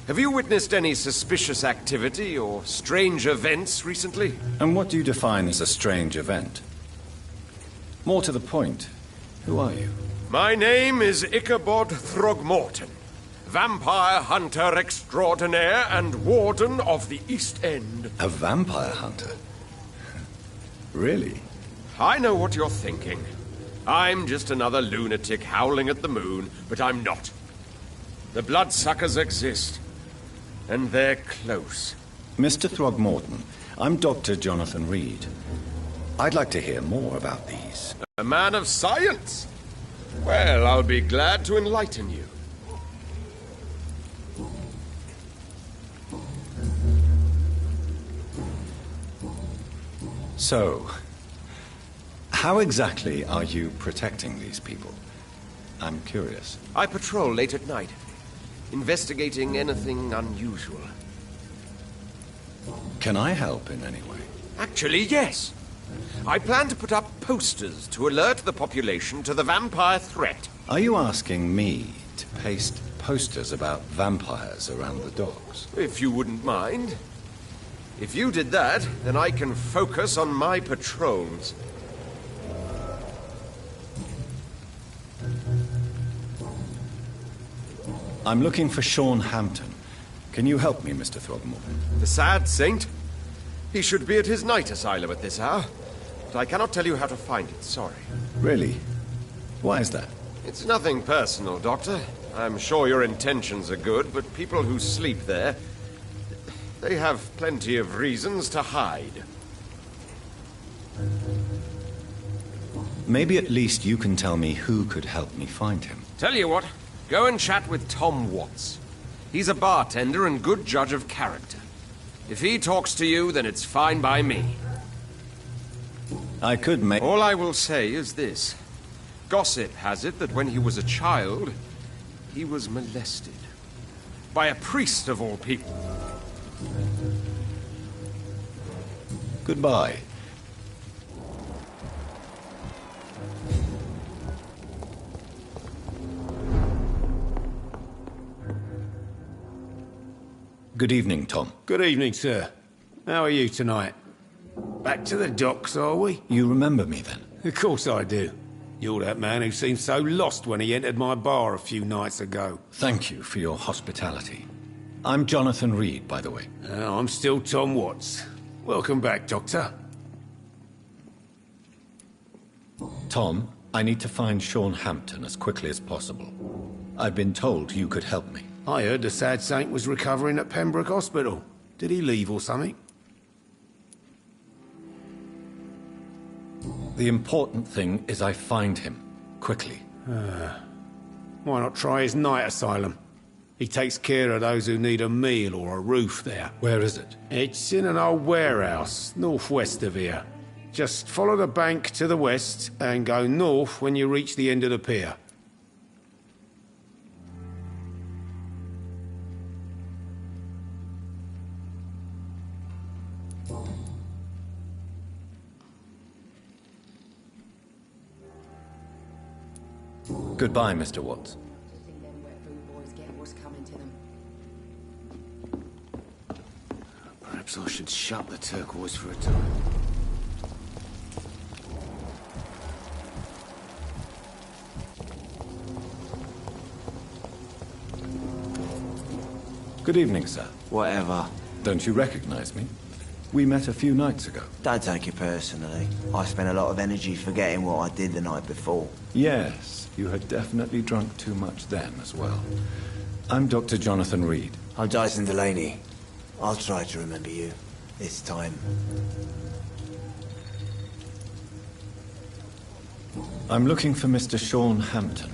Have you witnessed any suspicious activity or strange events recently? And what do you define as a strange event? More to the point, who are you? My name is Ichabod Throgmorton, vampire hunter extraordinaire and warden of the East End. A vampire hunter? Really? I know what you're thinking. I'm just another lunatic howling at the moon, but I'm not. The bloodsuckers exist. And they're close. Mr. Throgmorton, I'm Dr. Jonathan Reed. I'd like to hear more about these. A man of science? Well, I'll be glad to enlighten you. So, how exactly are you protecting these people? I'm curious. I patrol late at night, investigating anything unusual. Can I help in any way? Actually, yes. I plan to put up posters to alert the population to the vampire threat. Are you asking me to paste posters about vampires around the docks? If you wouldn't mind. If you did that, then I can focus on my patrols. I'm looking for Sean Hampton. Can you help me, Mr. Throgmorton? The sad saint? He should be at his night asylum at this hour. But I cannot tell you how to find it, sorry. Really? Why is that? It's nothing personal, Doctor. I'm sure your intentions are good, but people who sleep there, they have plenty of reasons to hide. Maybe at least you can tell me who could help me find him. Tell you what, go and chat with Tom Watts. He's a bartender and good judge of character. If he talks to you, then it's fine by me. I could make... All I will say is this. Gossip has it that when he was a child, he was molested. By a priest of all people. Goodbye. Good evening, Tom. Good evening, sir. How are you tonight? Back to the docks, are we? You remember me, then? Of course I do. You're that man who seemed so lost when he entered my bar a few nights ago. Thank you for your hospitality. I'm Jonathan Reed, by the way. I'm still Tom Watts. Welcome back, Doctor. Tom, I need to find Sean Hampton as quickly as possible. I've been told you could help me. I heard the sad saint was recovering at Pembroke Hospital. Did he leave or something? The important thing is I find him, quickly. Why not try his night asylum? He takes care of those who need a meal or a roof there. Where is it? It's in an old warehouse, northwest of here. Just follow the bank to the west and go north when you reach the end of the pier. Goodbye, Mr. Watts. Perhaps I should shut the turquoise for a time. Good evening, sir. Whatever. Don't you recognize me? We met a few nights ago. Don't take it personally. I spent a lot of energy forgetting what I did the night before. Yes, you had definitely drunk too much then as well. I'm Dr. Jonathan Reed. I'm Dyson Delaney. I'll try to remember you. This time. I'm looking for Mr. Sean Hampton.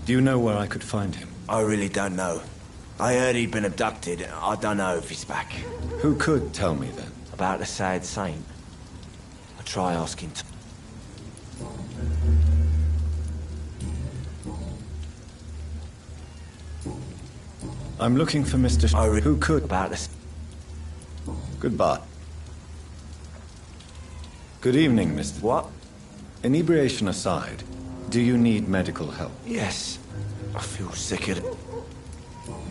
Do you know where I could find him? I really don't know. I heard he'd been abducted. I don't know if he's back. Who could tell me then? About the sad saint. I'll try asking I'm looking for Mr. Who could... About this. Goodbye. Good evening, Mr. What? Inebriation aside, do you need medical help? Yes. I feel sick of it.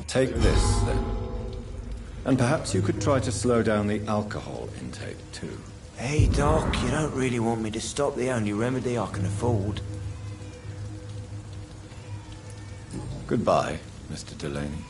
Take this, then. And perhaps you could try to slow down the alcohol intake, too. Hey, Doc, you don't really want me to stop the only remedy I can afford. Goodbye, Mr. Delaney.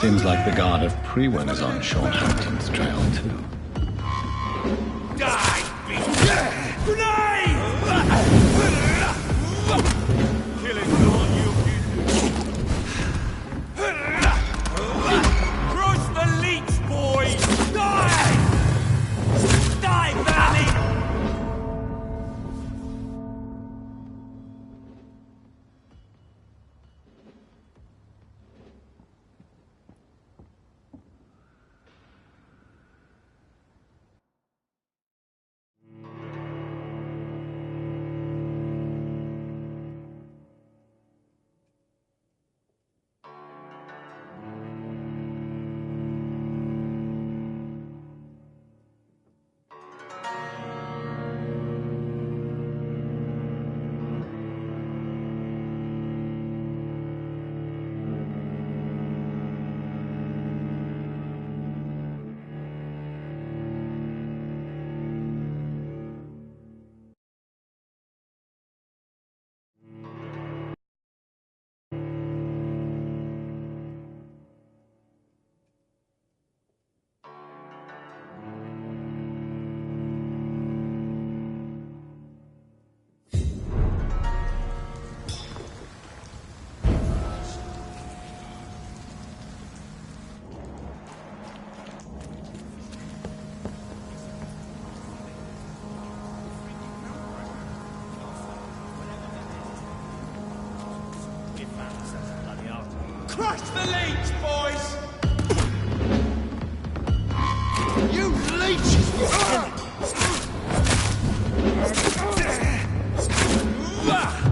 Seems like the guard of Prewen is on Sean Hampton's trail, too. Die, beast! Grenade! Killing on you. Crush the leech, boys! Die! Die, vermin! Crush the leech, boys! You leeches will kill him!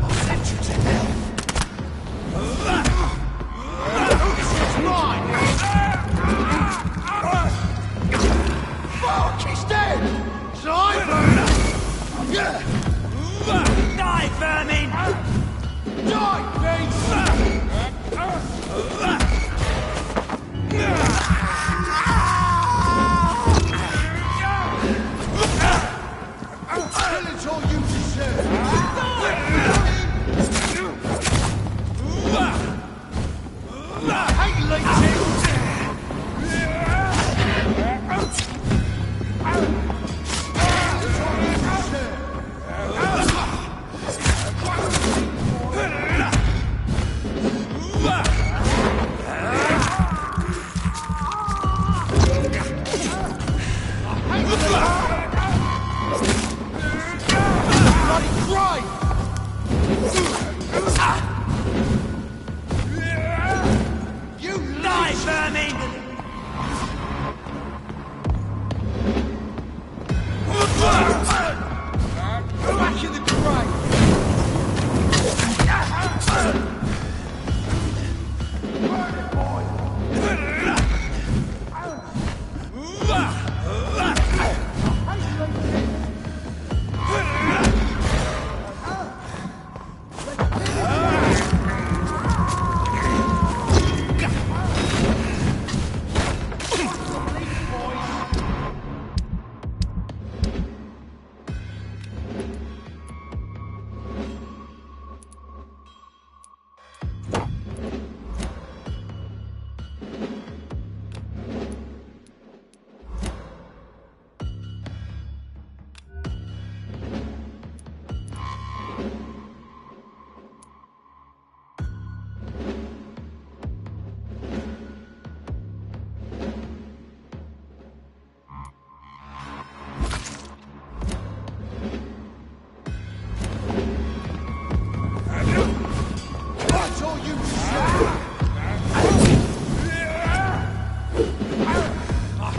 I'll send you to hell! This is mine! Fuck, he's dead! Die, vermin! Die, beast! Pillage all you deserve!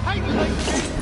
Hey, leeches!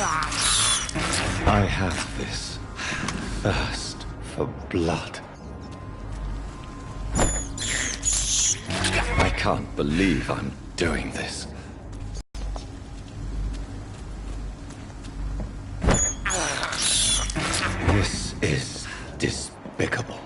I have this thirst for blood. I can't believe I'm doing this. This is despicable.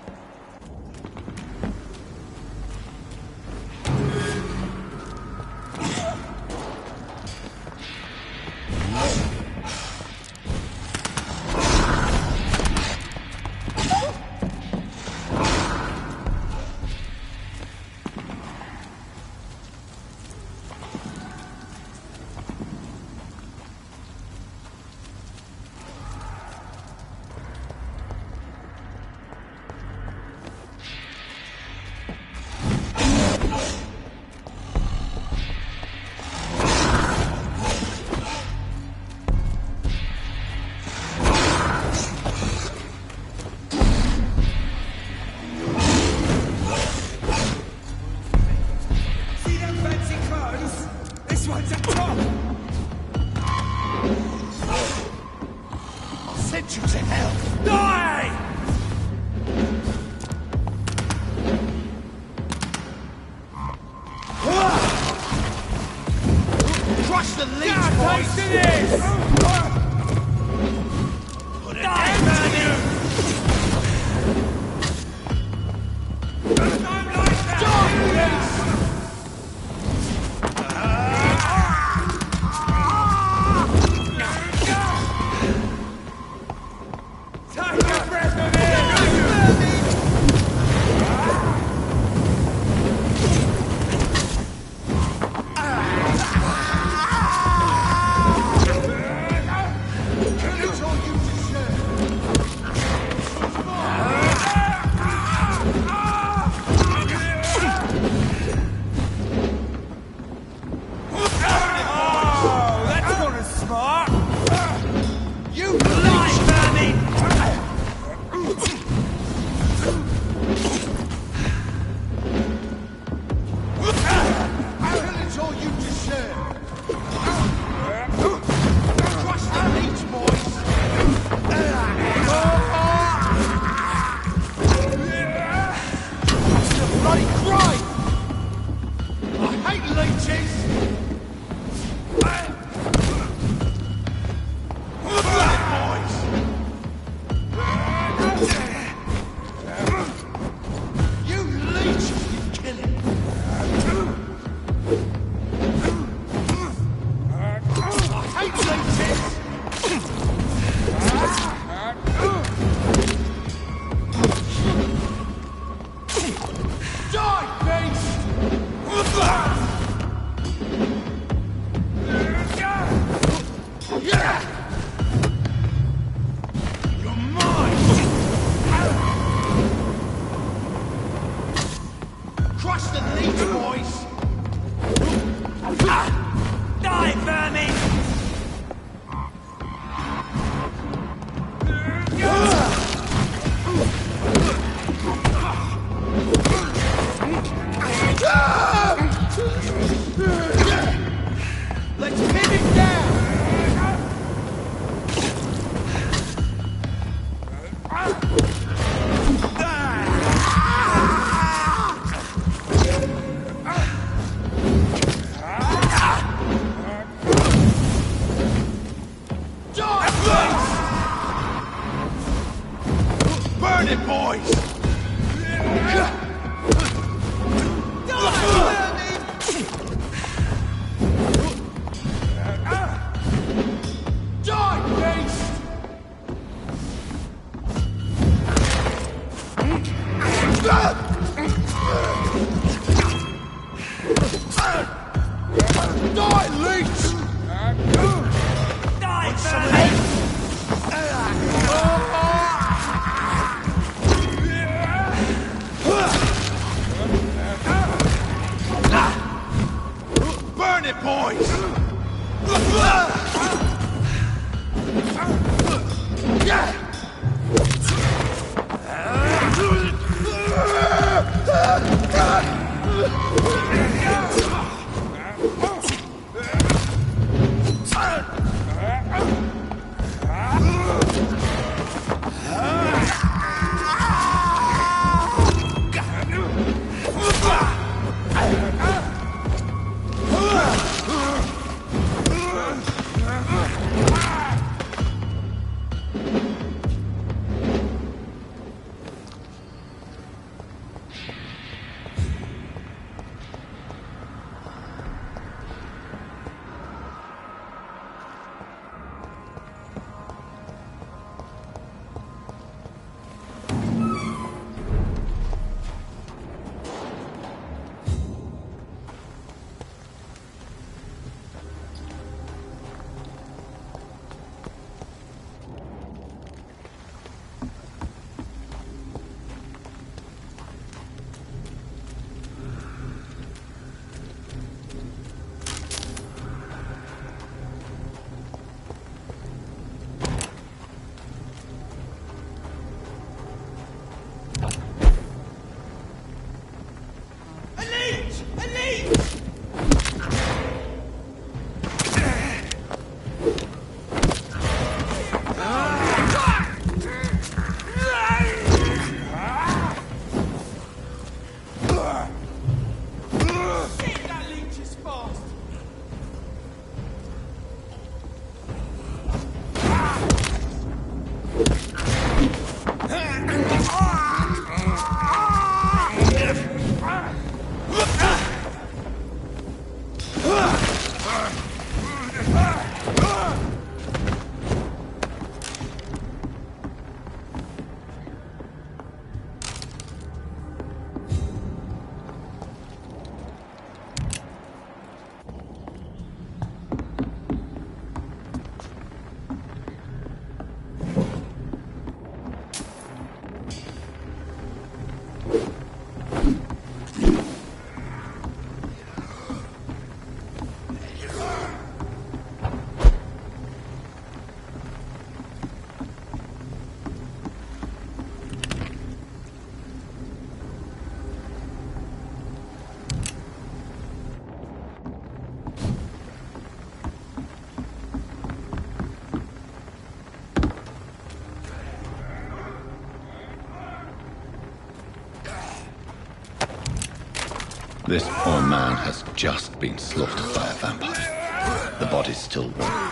This poor man has just been slaughtered by a vampire. The body's still warm.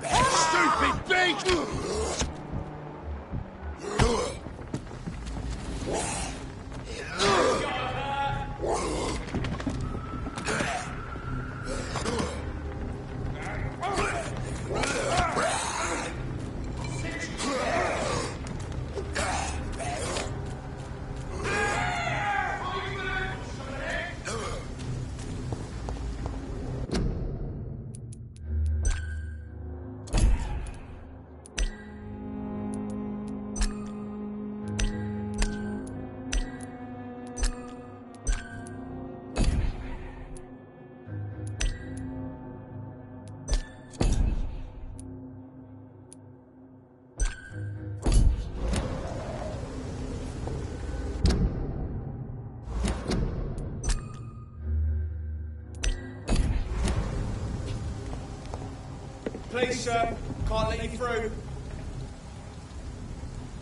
Stupid beast! Please, sir. Can't let you through.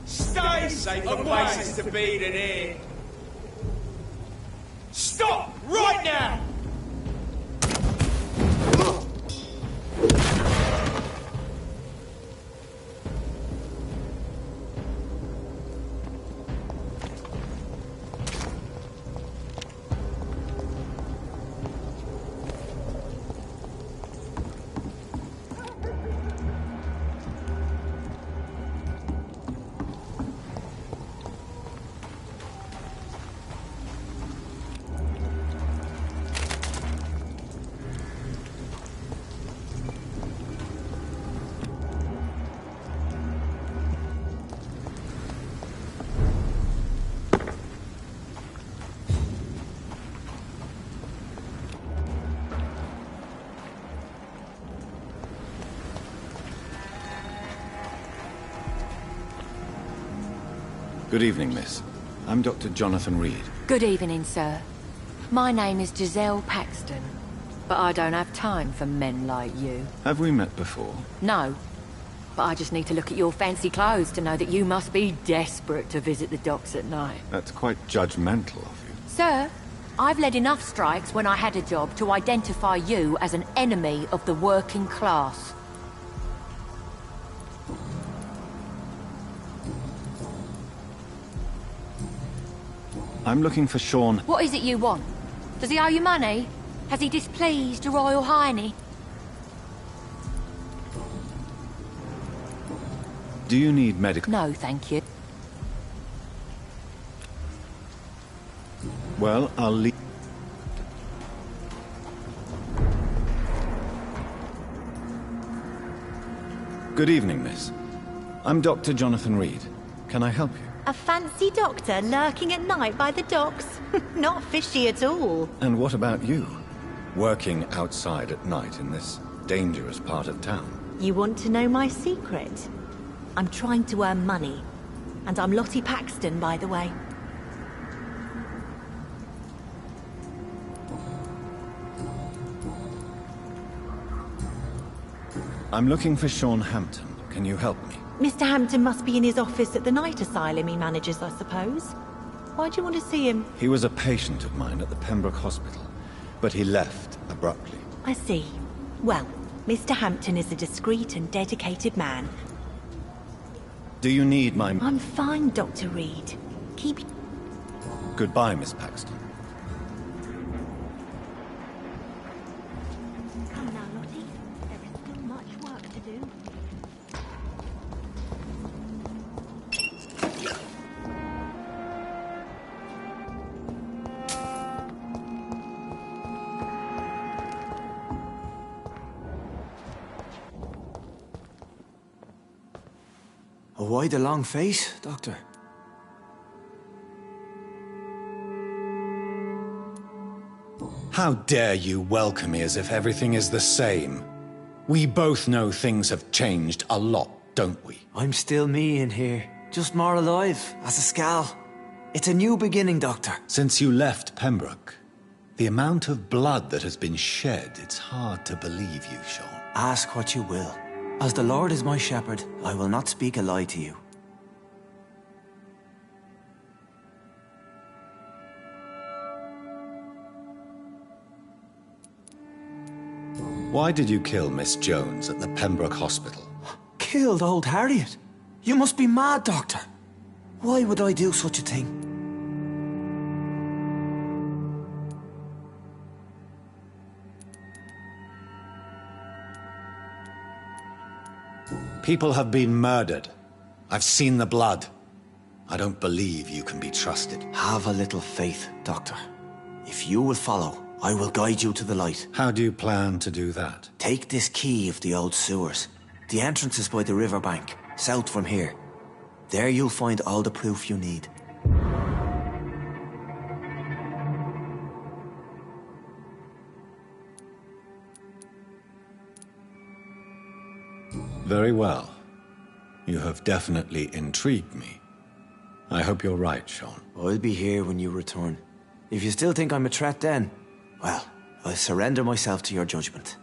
Stay safe of places to be than here. Stop! Right now! Good evening, miss. I'm Dr. Jonathan Reed. Good evening, sir. My name is Giselle Paxton, but I don't have time for men like you. Have we met before? No, but I just need to look at your fancy clothes to know that you must be desperate to visit the docks at night. That's quite judgmental of you. Sir, I've led enough strikes when I had a job to identify you as an enemy of the working class. I'm looking for Sean. What is it you want? Does he owe you money? Has he displeased your Royal Highness? Do you need medical? No, thank you. Well, I'll leave. Good evening, miss. I'm Dr. Jonathan Reed. Can I help you? A fancy doctor lurking at night by the docks? Not fishy at all. And what about you? Working outside at night in this dangerous part of town? You want to know my secret? I'm trying to earn money. And I'm Lottie Paxton, by the way. I'm looking for Sean Hampton. Can you help me? Mr. Hampton must be in his office at the night asylum he manages, I suppose. Why do you want to see him? He was a patient of mine at the Pembroke Hospital, but he left abruptly. I see. Well, Mr. Hampton is a discreet and dedicated man. Do you need my... I'm fine, Dr. Reed. Keep... Goodbye, Miss Paxton. Come now, Lottie. There is still much work to do. Why the long face, Doctor? How dare you welcome me as if everything is the same? We both know things have changed a lot, don't we? I'm still me in here. Just more alive, as a Skal. It's a new beginning, Doctor. Since you left Pembroke, the amount of blood that has been shed, it's hard to believe you, Sean. Ask what you will. As the Lord is my shepherd, I will not speak a lie to you. Why did you kill Miss Jones at the Pembroke Hospital? Killed old Harriet? You must be mad, Doctor. Why would I do such a thing? People have been murdered. I've seen the blood. I don't believe you can be trusted. Have a little faith, Doctor. If you will follow, I will guide you to the light. How do you plan to do that? Take this key of the old sewers. The entrance is by the riverbank, south from here. There you'll find all the proof you need. Very well. You have definitely intrigued me. I hope you're right, Sean. I'll be here when you return. If you still think I'm a threat then, well, I'll surrender myself to your judgment.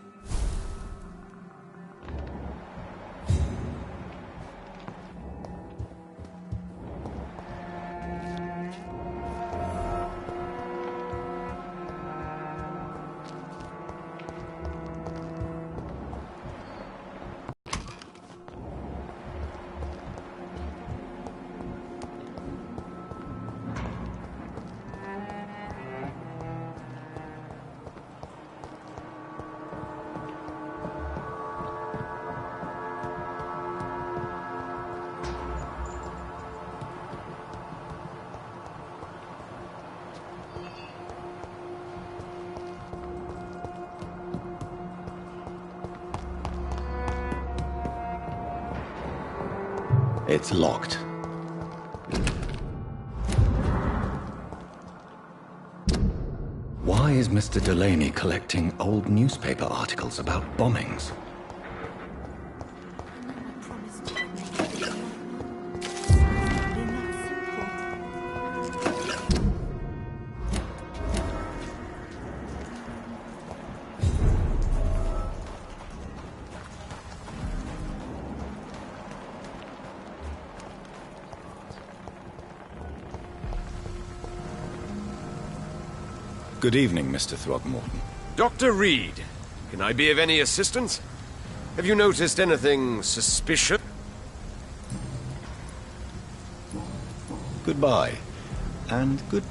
It's locked. Why is Mr. Delaney collecting old newspaper articles about bombings? Good evening, Mr. Throgmorton. Dr. Reed, can I be of any assistance? Have you noticed anything suspicious? Goodbye. And good...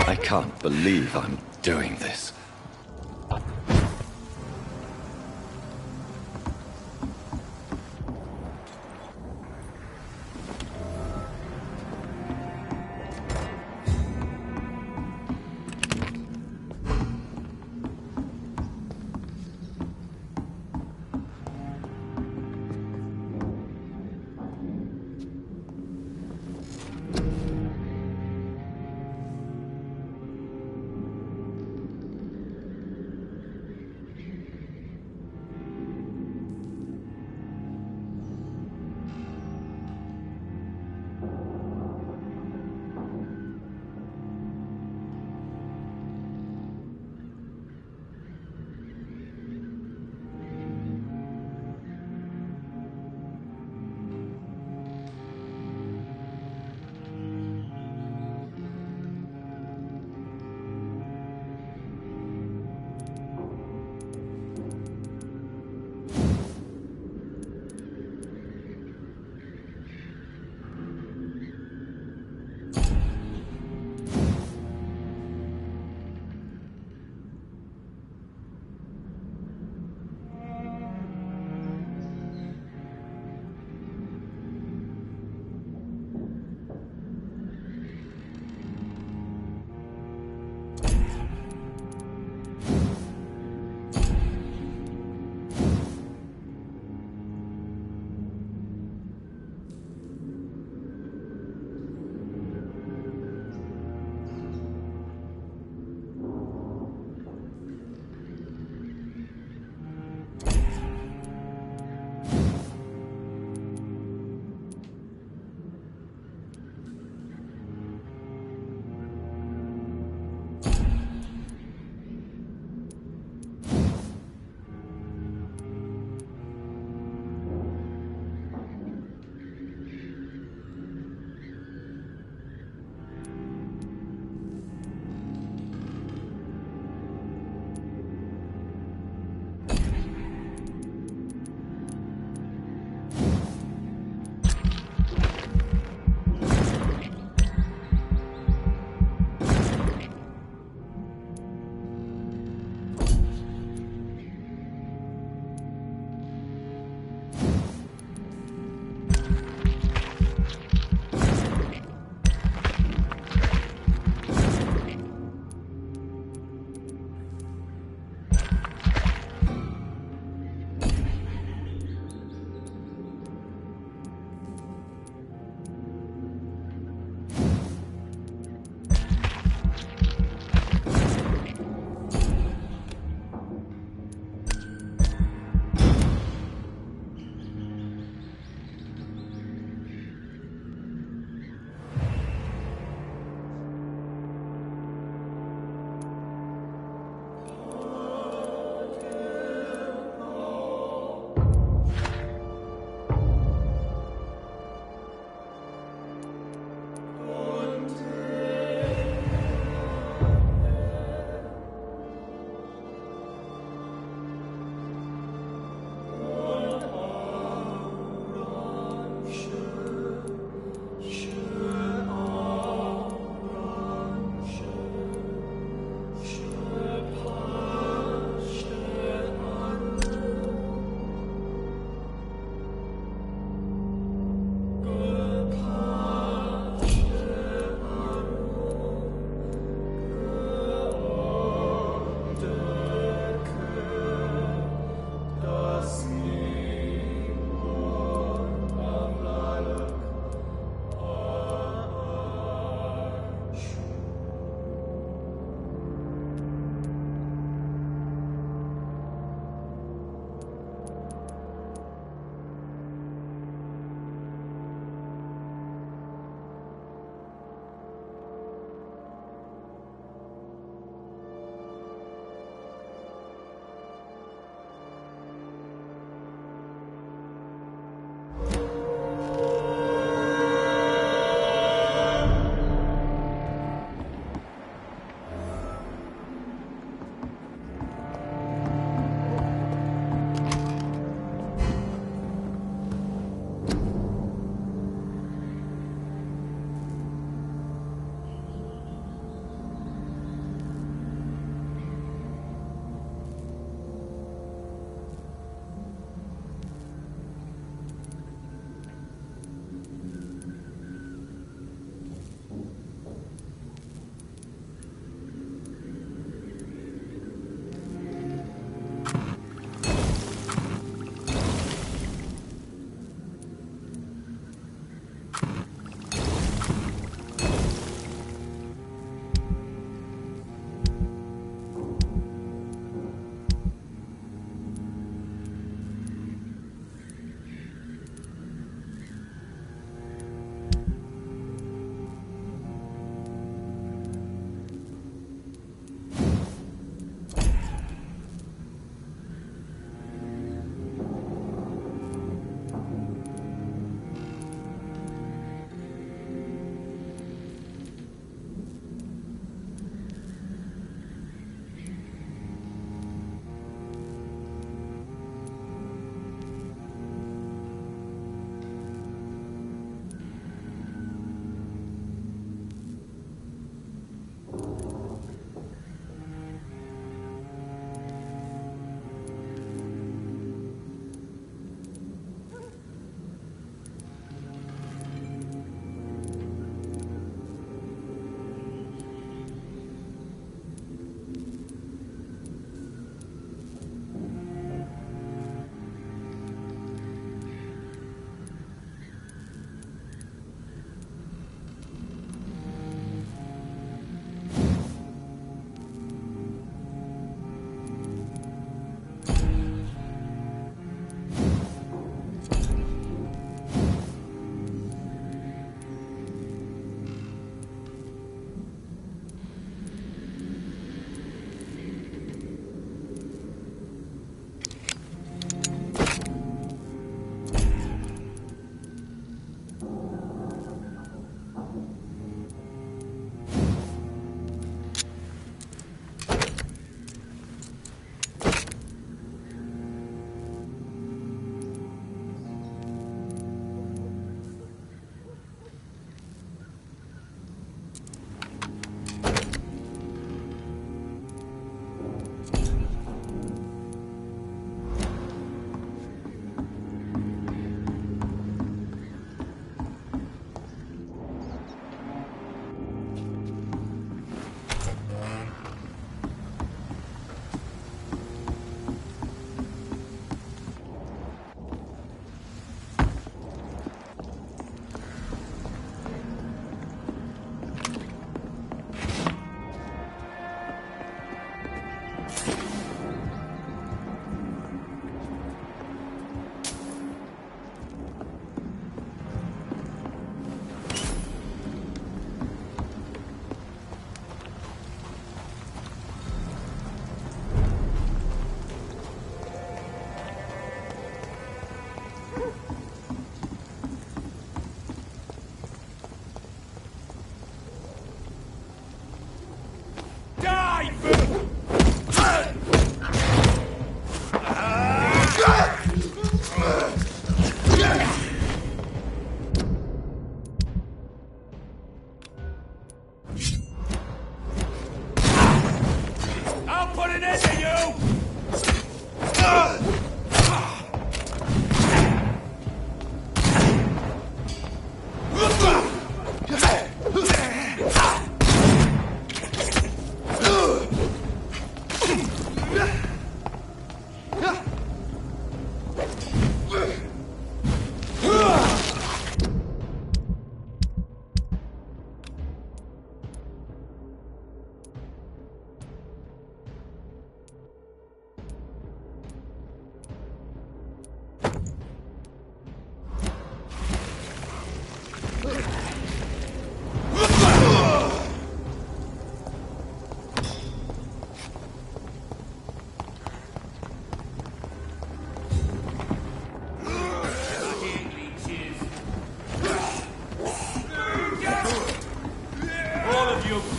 I can't believe I'm doing this.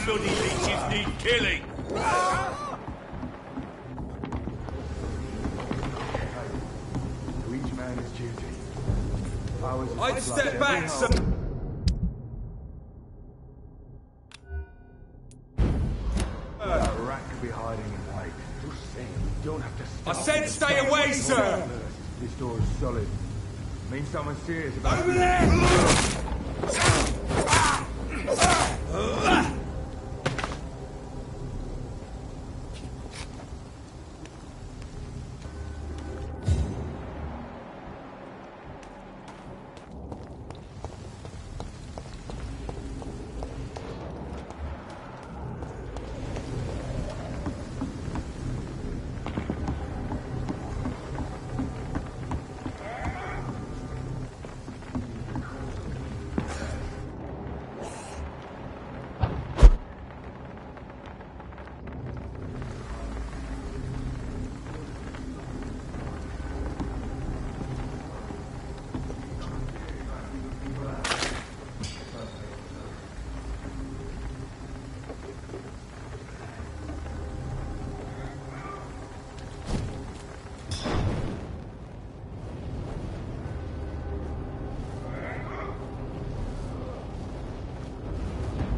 bloody leeches need killing. To each man his duty. I'd step back some. That rat could be hiding in white. Just saying, we don't have to I stop. said stay away, sir! This door is solid. Means someone's serious about Over there!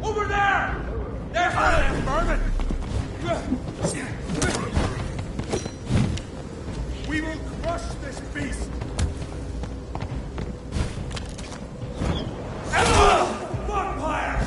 Over there! There, vermin! We will crush this beast! Vampire!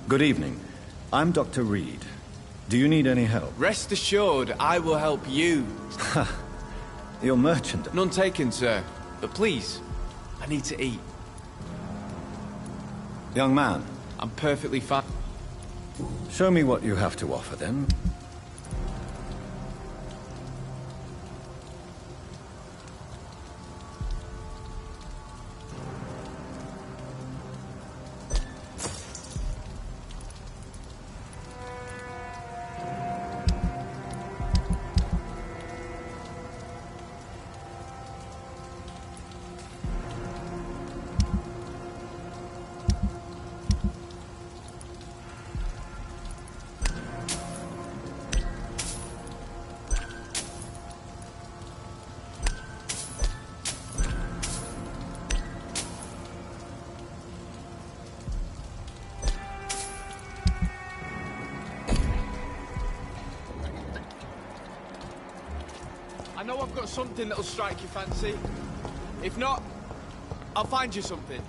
Good evening. I'm Dr. Reed. Do you need any help? Rest assured, I will help you. You're merchant. None taken, sir. But please, I need to eat. Young man. I'm perfectly fine. Show me what you have to offer, then. I know I've got something that'll strike your fancy. If not, I'll find you something.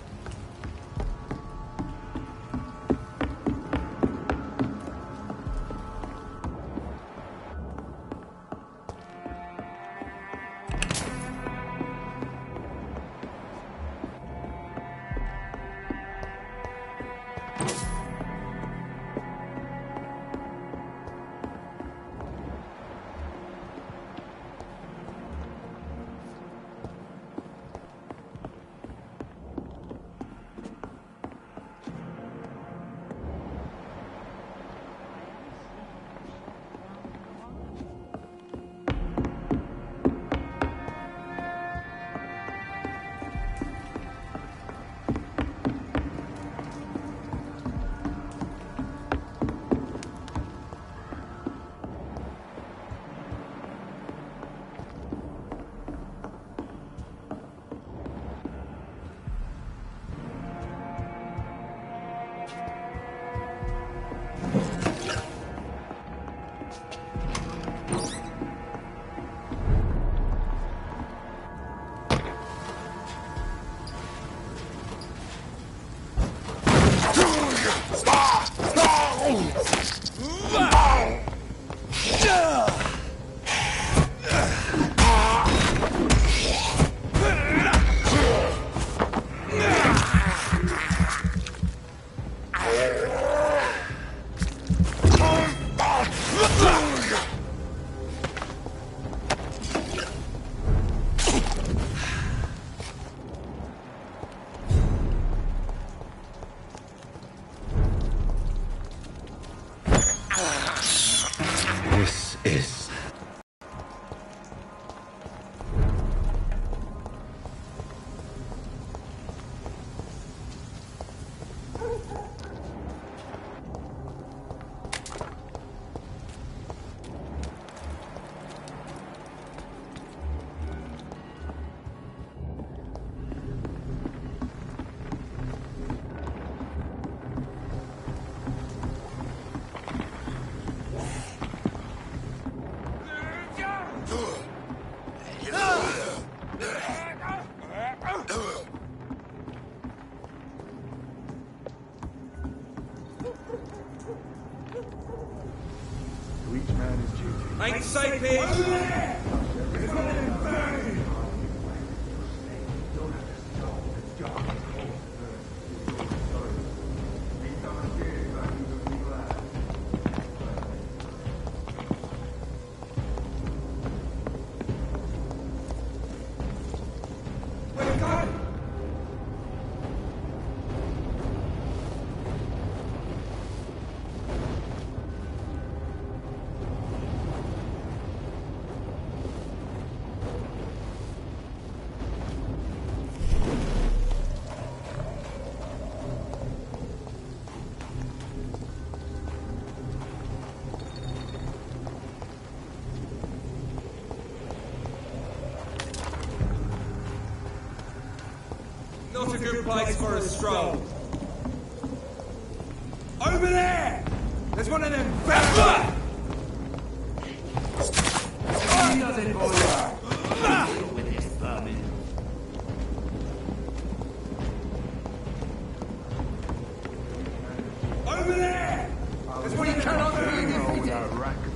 This is... Ain't safe here! Not a good place for a stroll. Over there! There's one of them vampires! Nothing for you. Deal with this vermin. Over there! There's one you cannot do.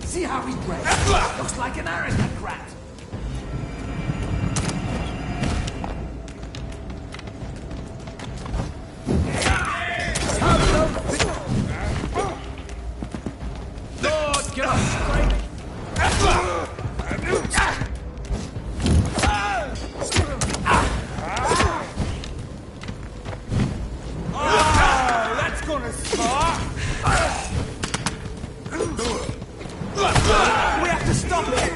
See how he's dressed? Looks like an arrogant rat. Lord, get us straight. Oh, that's gonna smart. We have to stop it!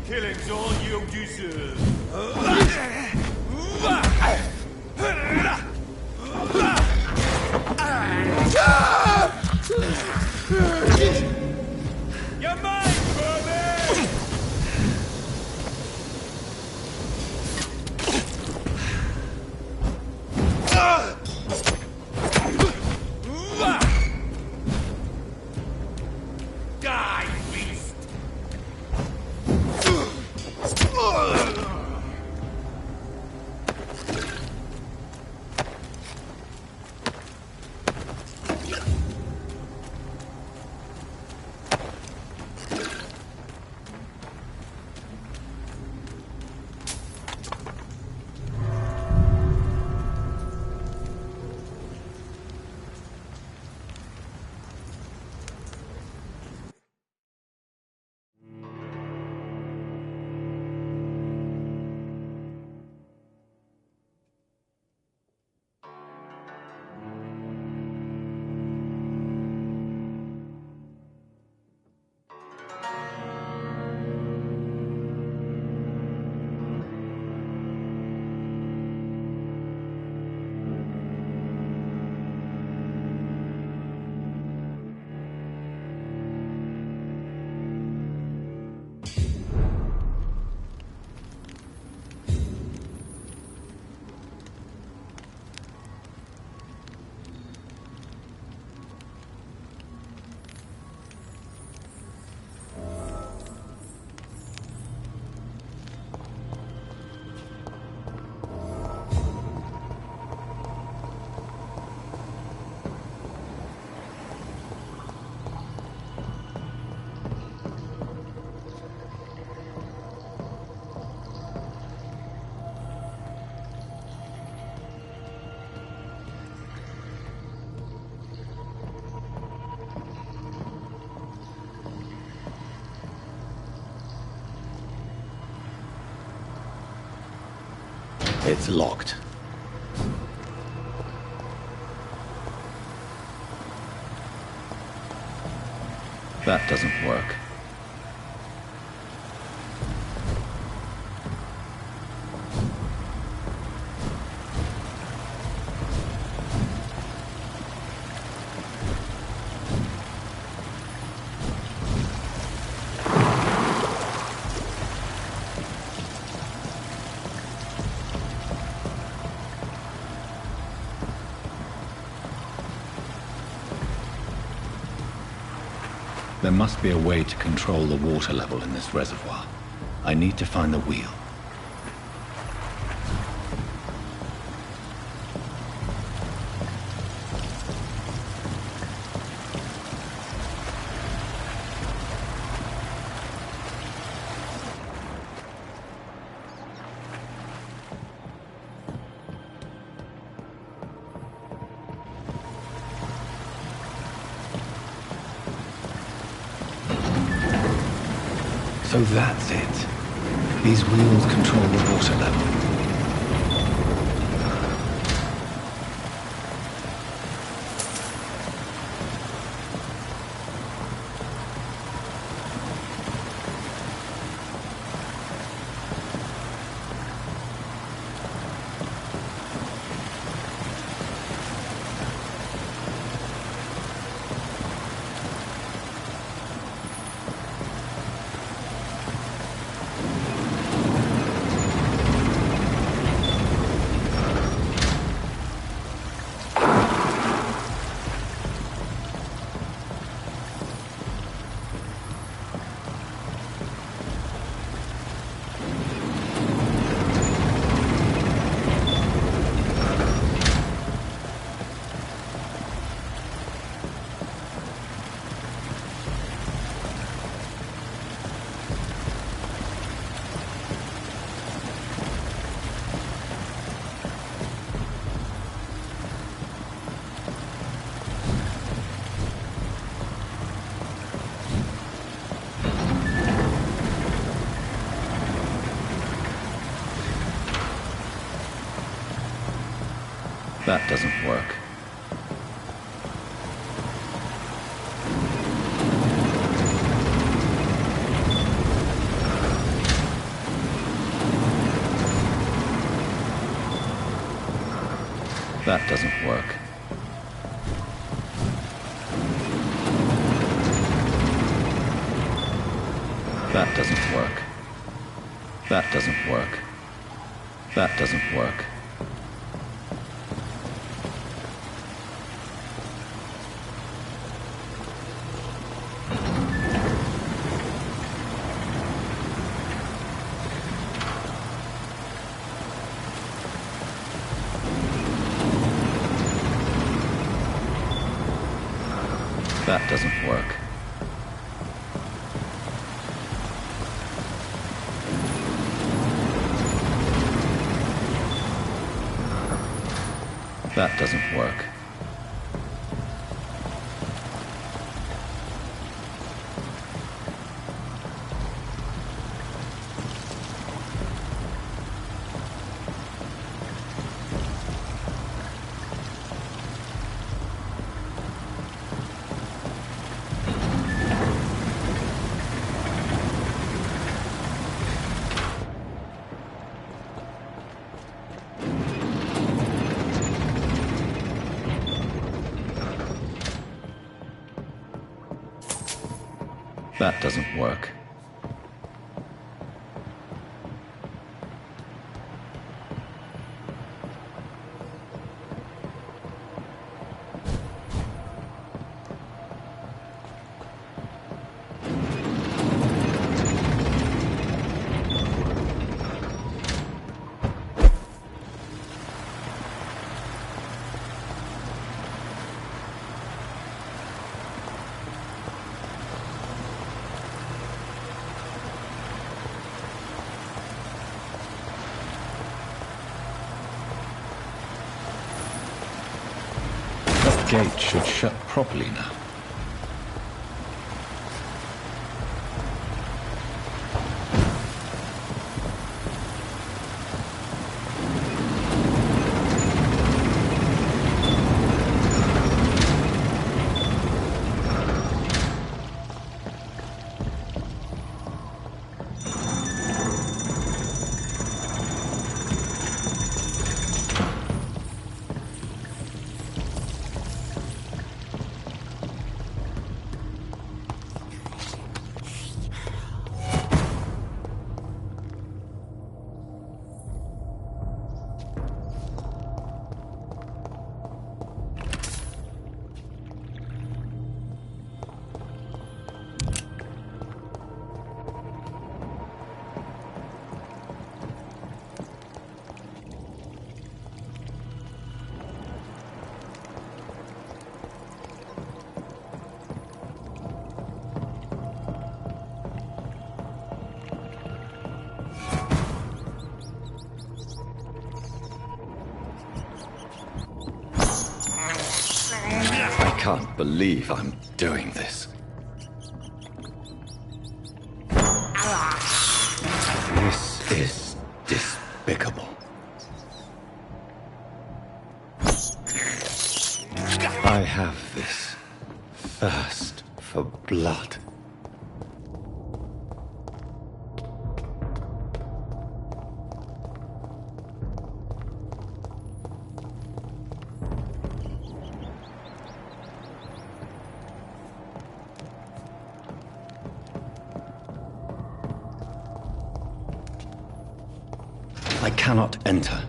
Killing's all you deserve. You're mine, Vermin! Die, beast! It's locked. That doesn't work. There must be a way to control the water level in this reservoir. I need to find the wheel. So that's it. These wheels control the water level. That doesn't work. That doesn't work. That doesn't work. That doesn't work. That doesn't work. That doesn't work. That doesn't work. That doesn't work. The gate should shut properly now. I can't believe I'm doing this. This is despicable. I have this thirst for blood. I cannot enter.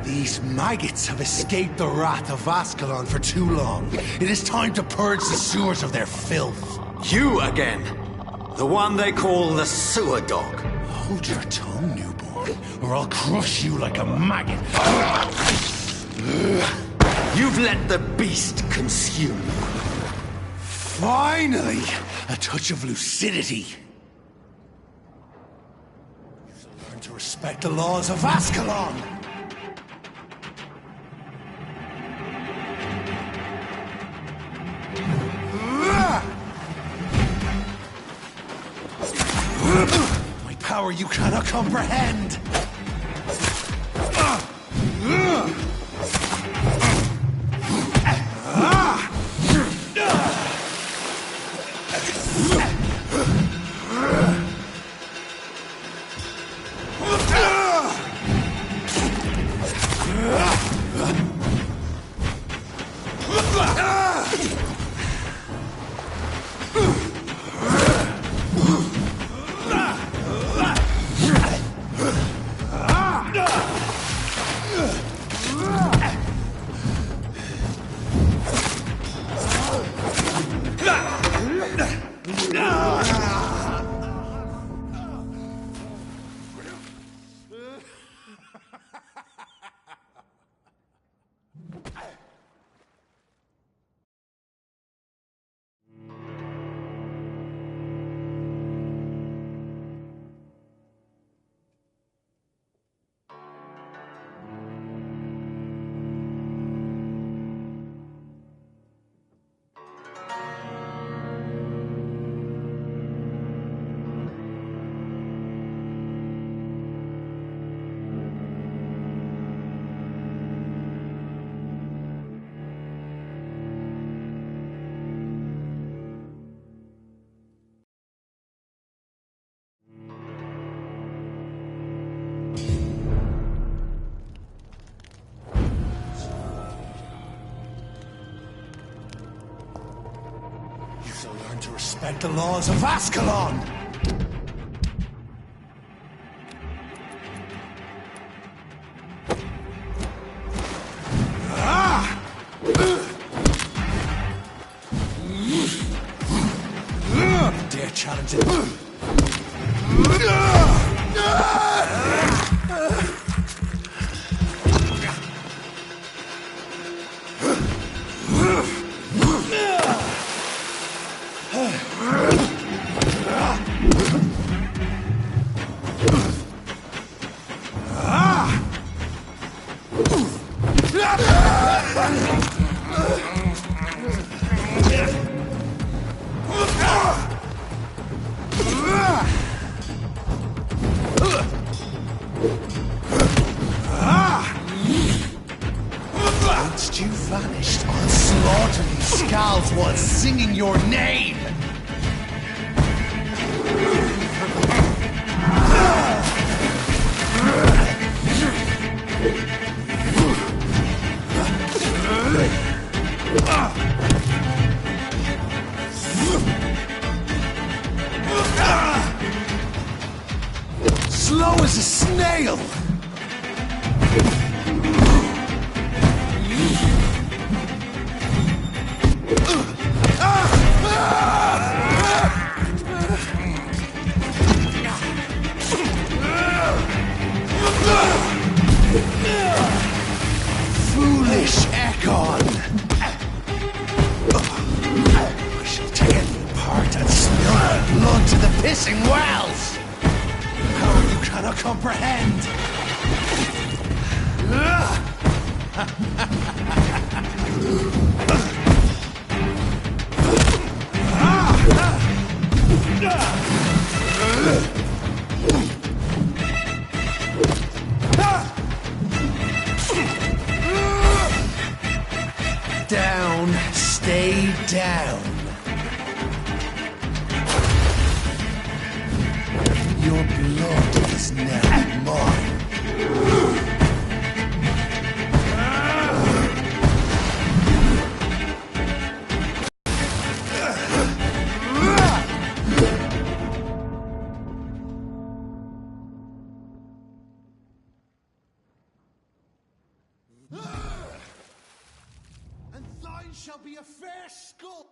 These maggots have escaped the wrath of Ascalon for too long. It is time to purge the sewers of their filth. You again! The one they call the sewer dog. Hold your tongue, newborn, or I'll crush you like a maggot. You've let the beast consume you. Finally! A touch of lucidity. You shall learn to respect the laws of Ascalon! My power you cannot comprehend! To respect the laws of Ascalon! Dare challenge it. Once you vanished, I'll slaughter these skulls while singing your name! Slow as a snail! Foolish Ekon! I shall tear you apart and spill my blood to the pissing wells! Power you cannot comprehend! Down, stay down. Your blood is now mine. And thine shall be a fair skull.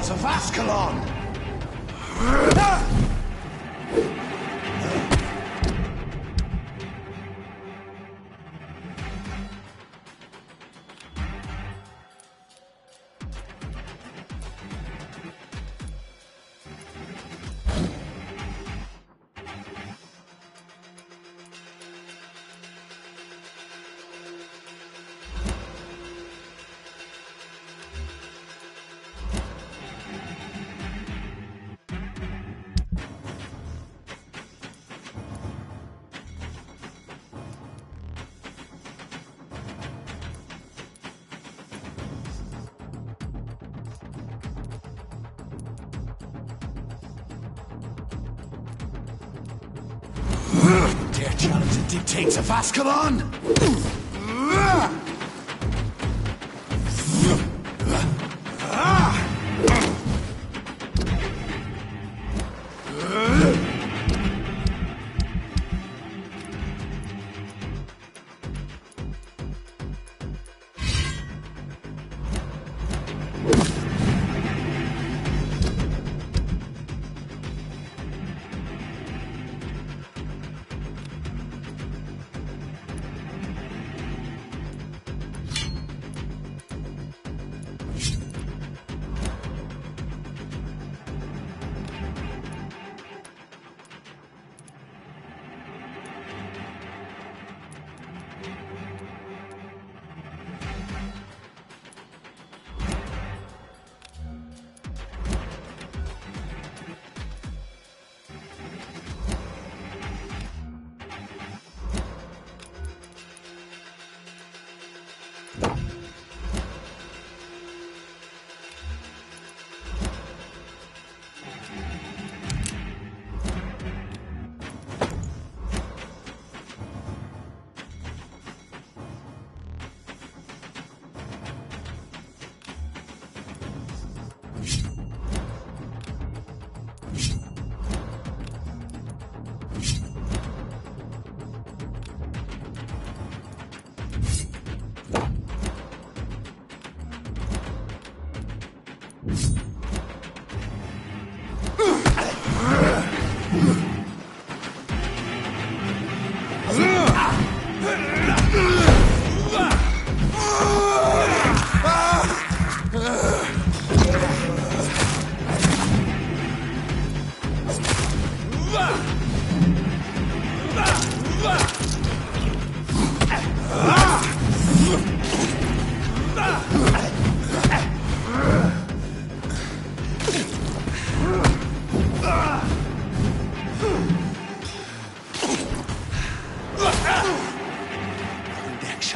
walls of Ascalon! Dare challenge the dictates of Ascalon?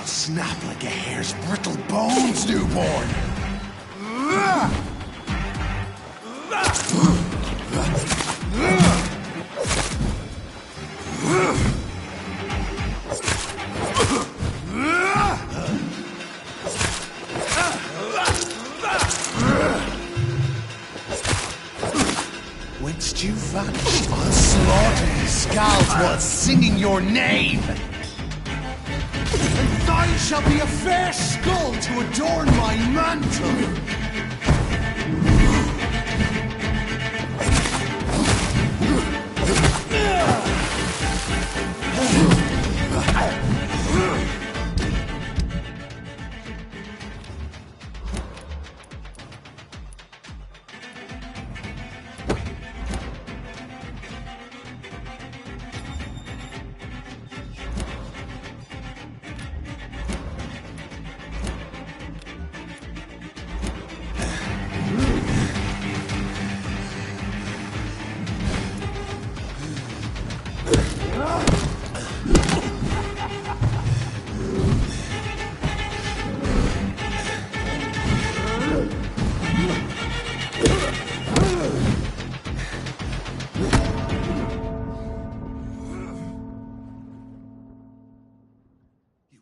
Snap like a hare's brittle bones, newborn! Whence you vanished, I'll slaughter your scalds while singing your name! Thine shall be a fair skull to adorn my mantle!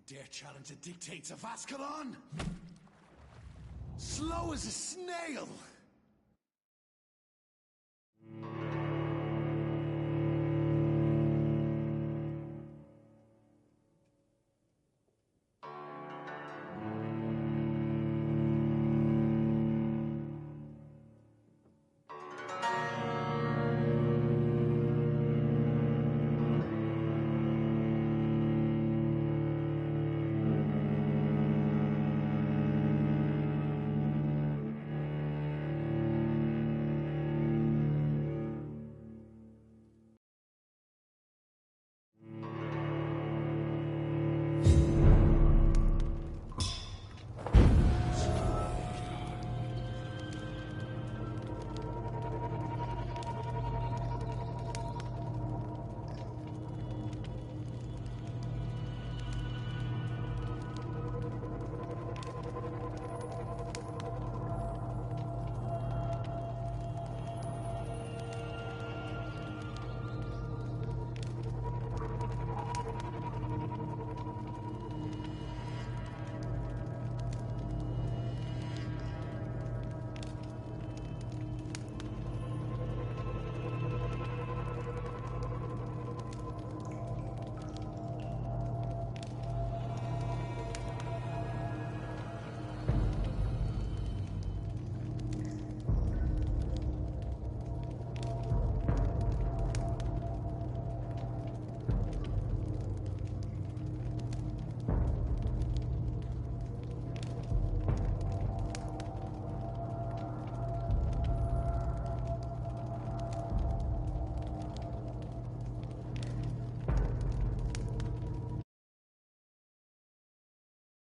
Dare challenge the dictates of Ascalon? Slow as a snail!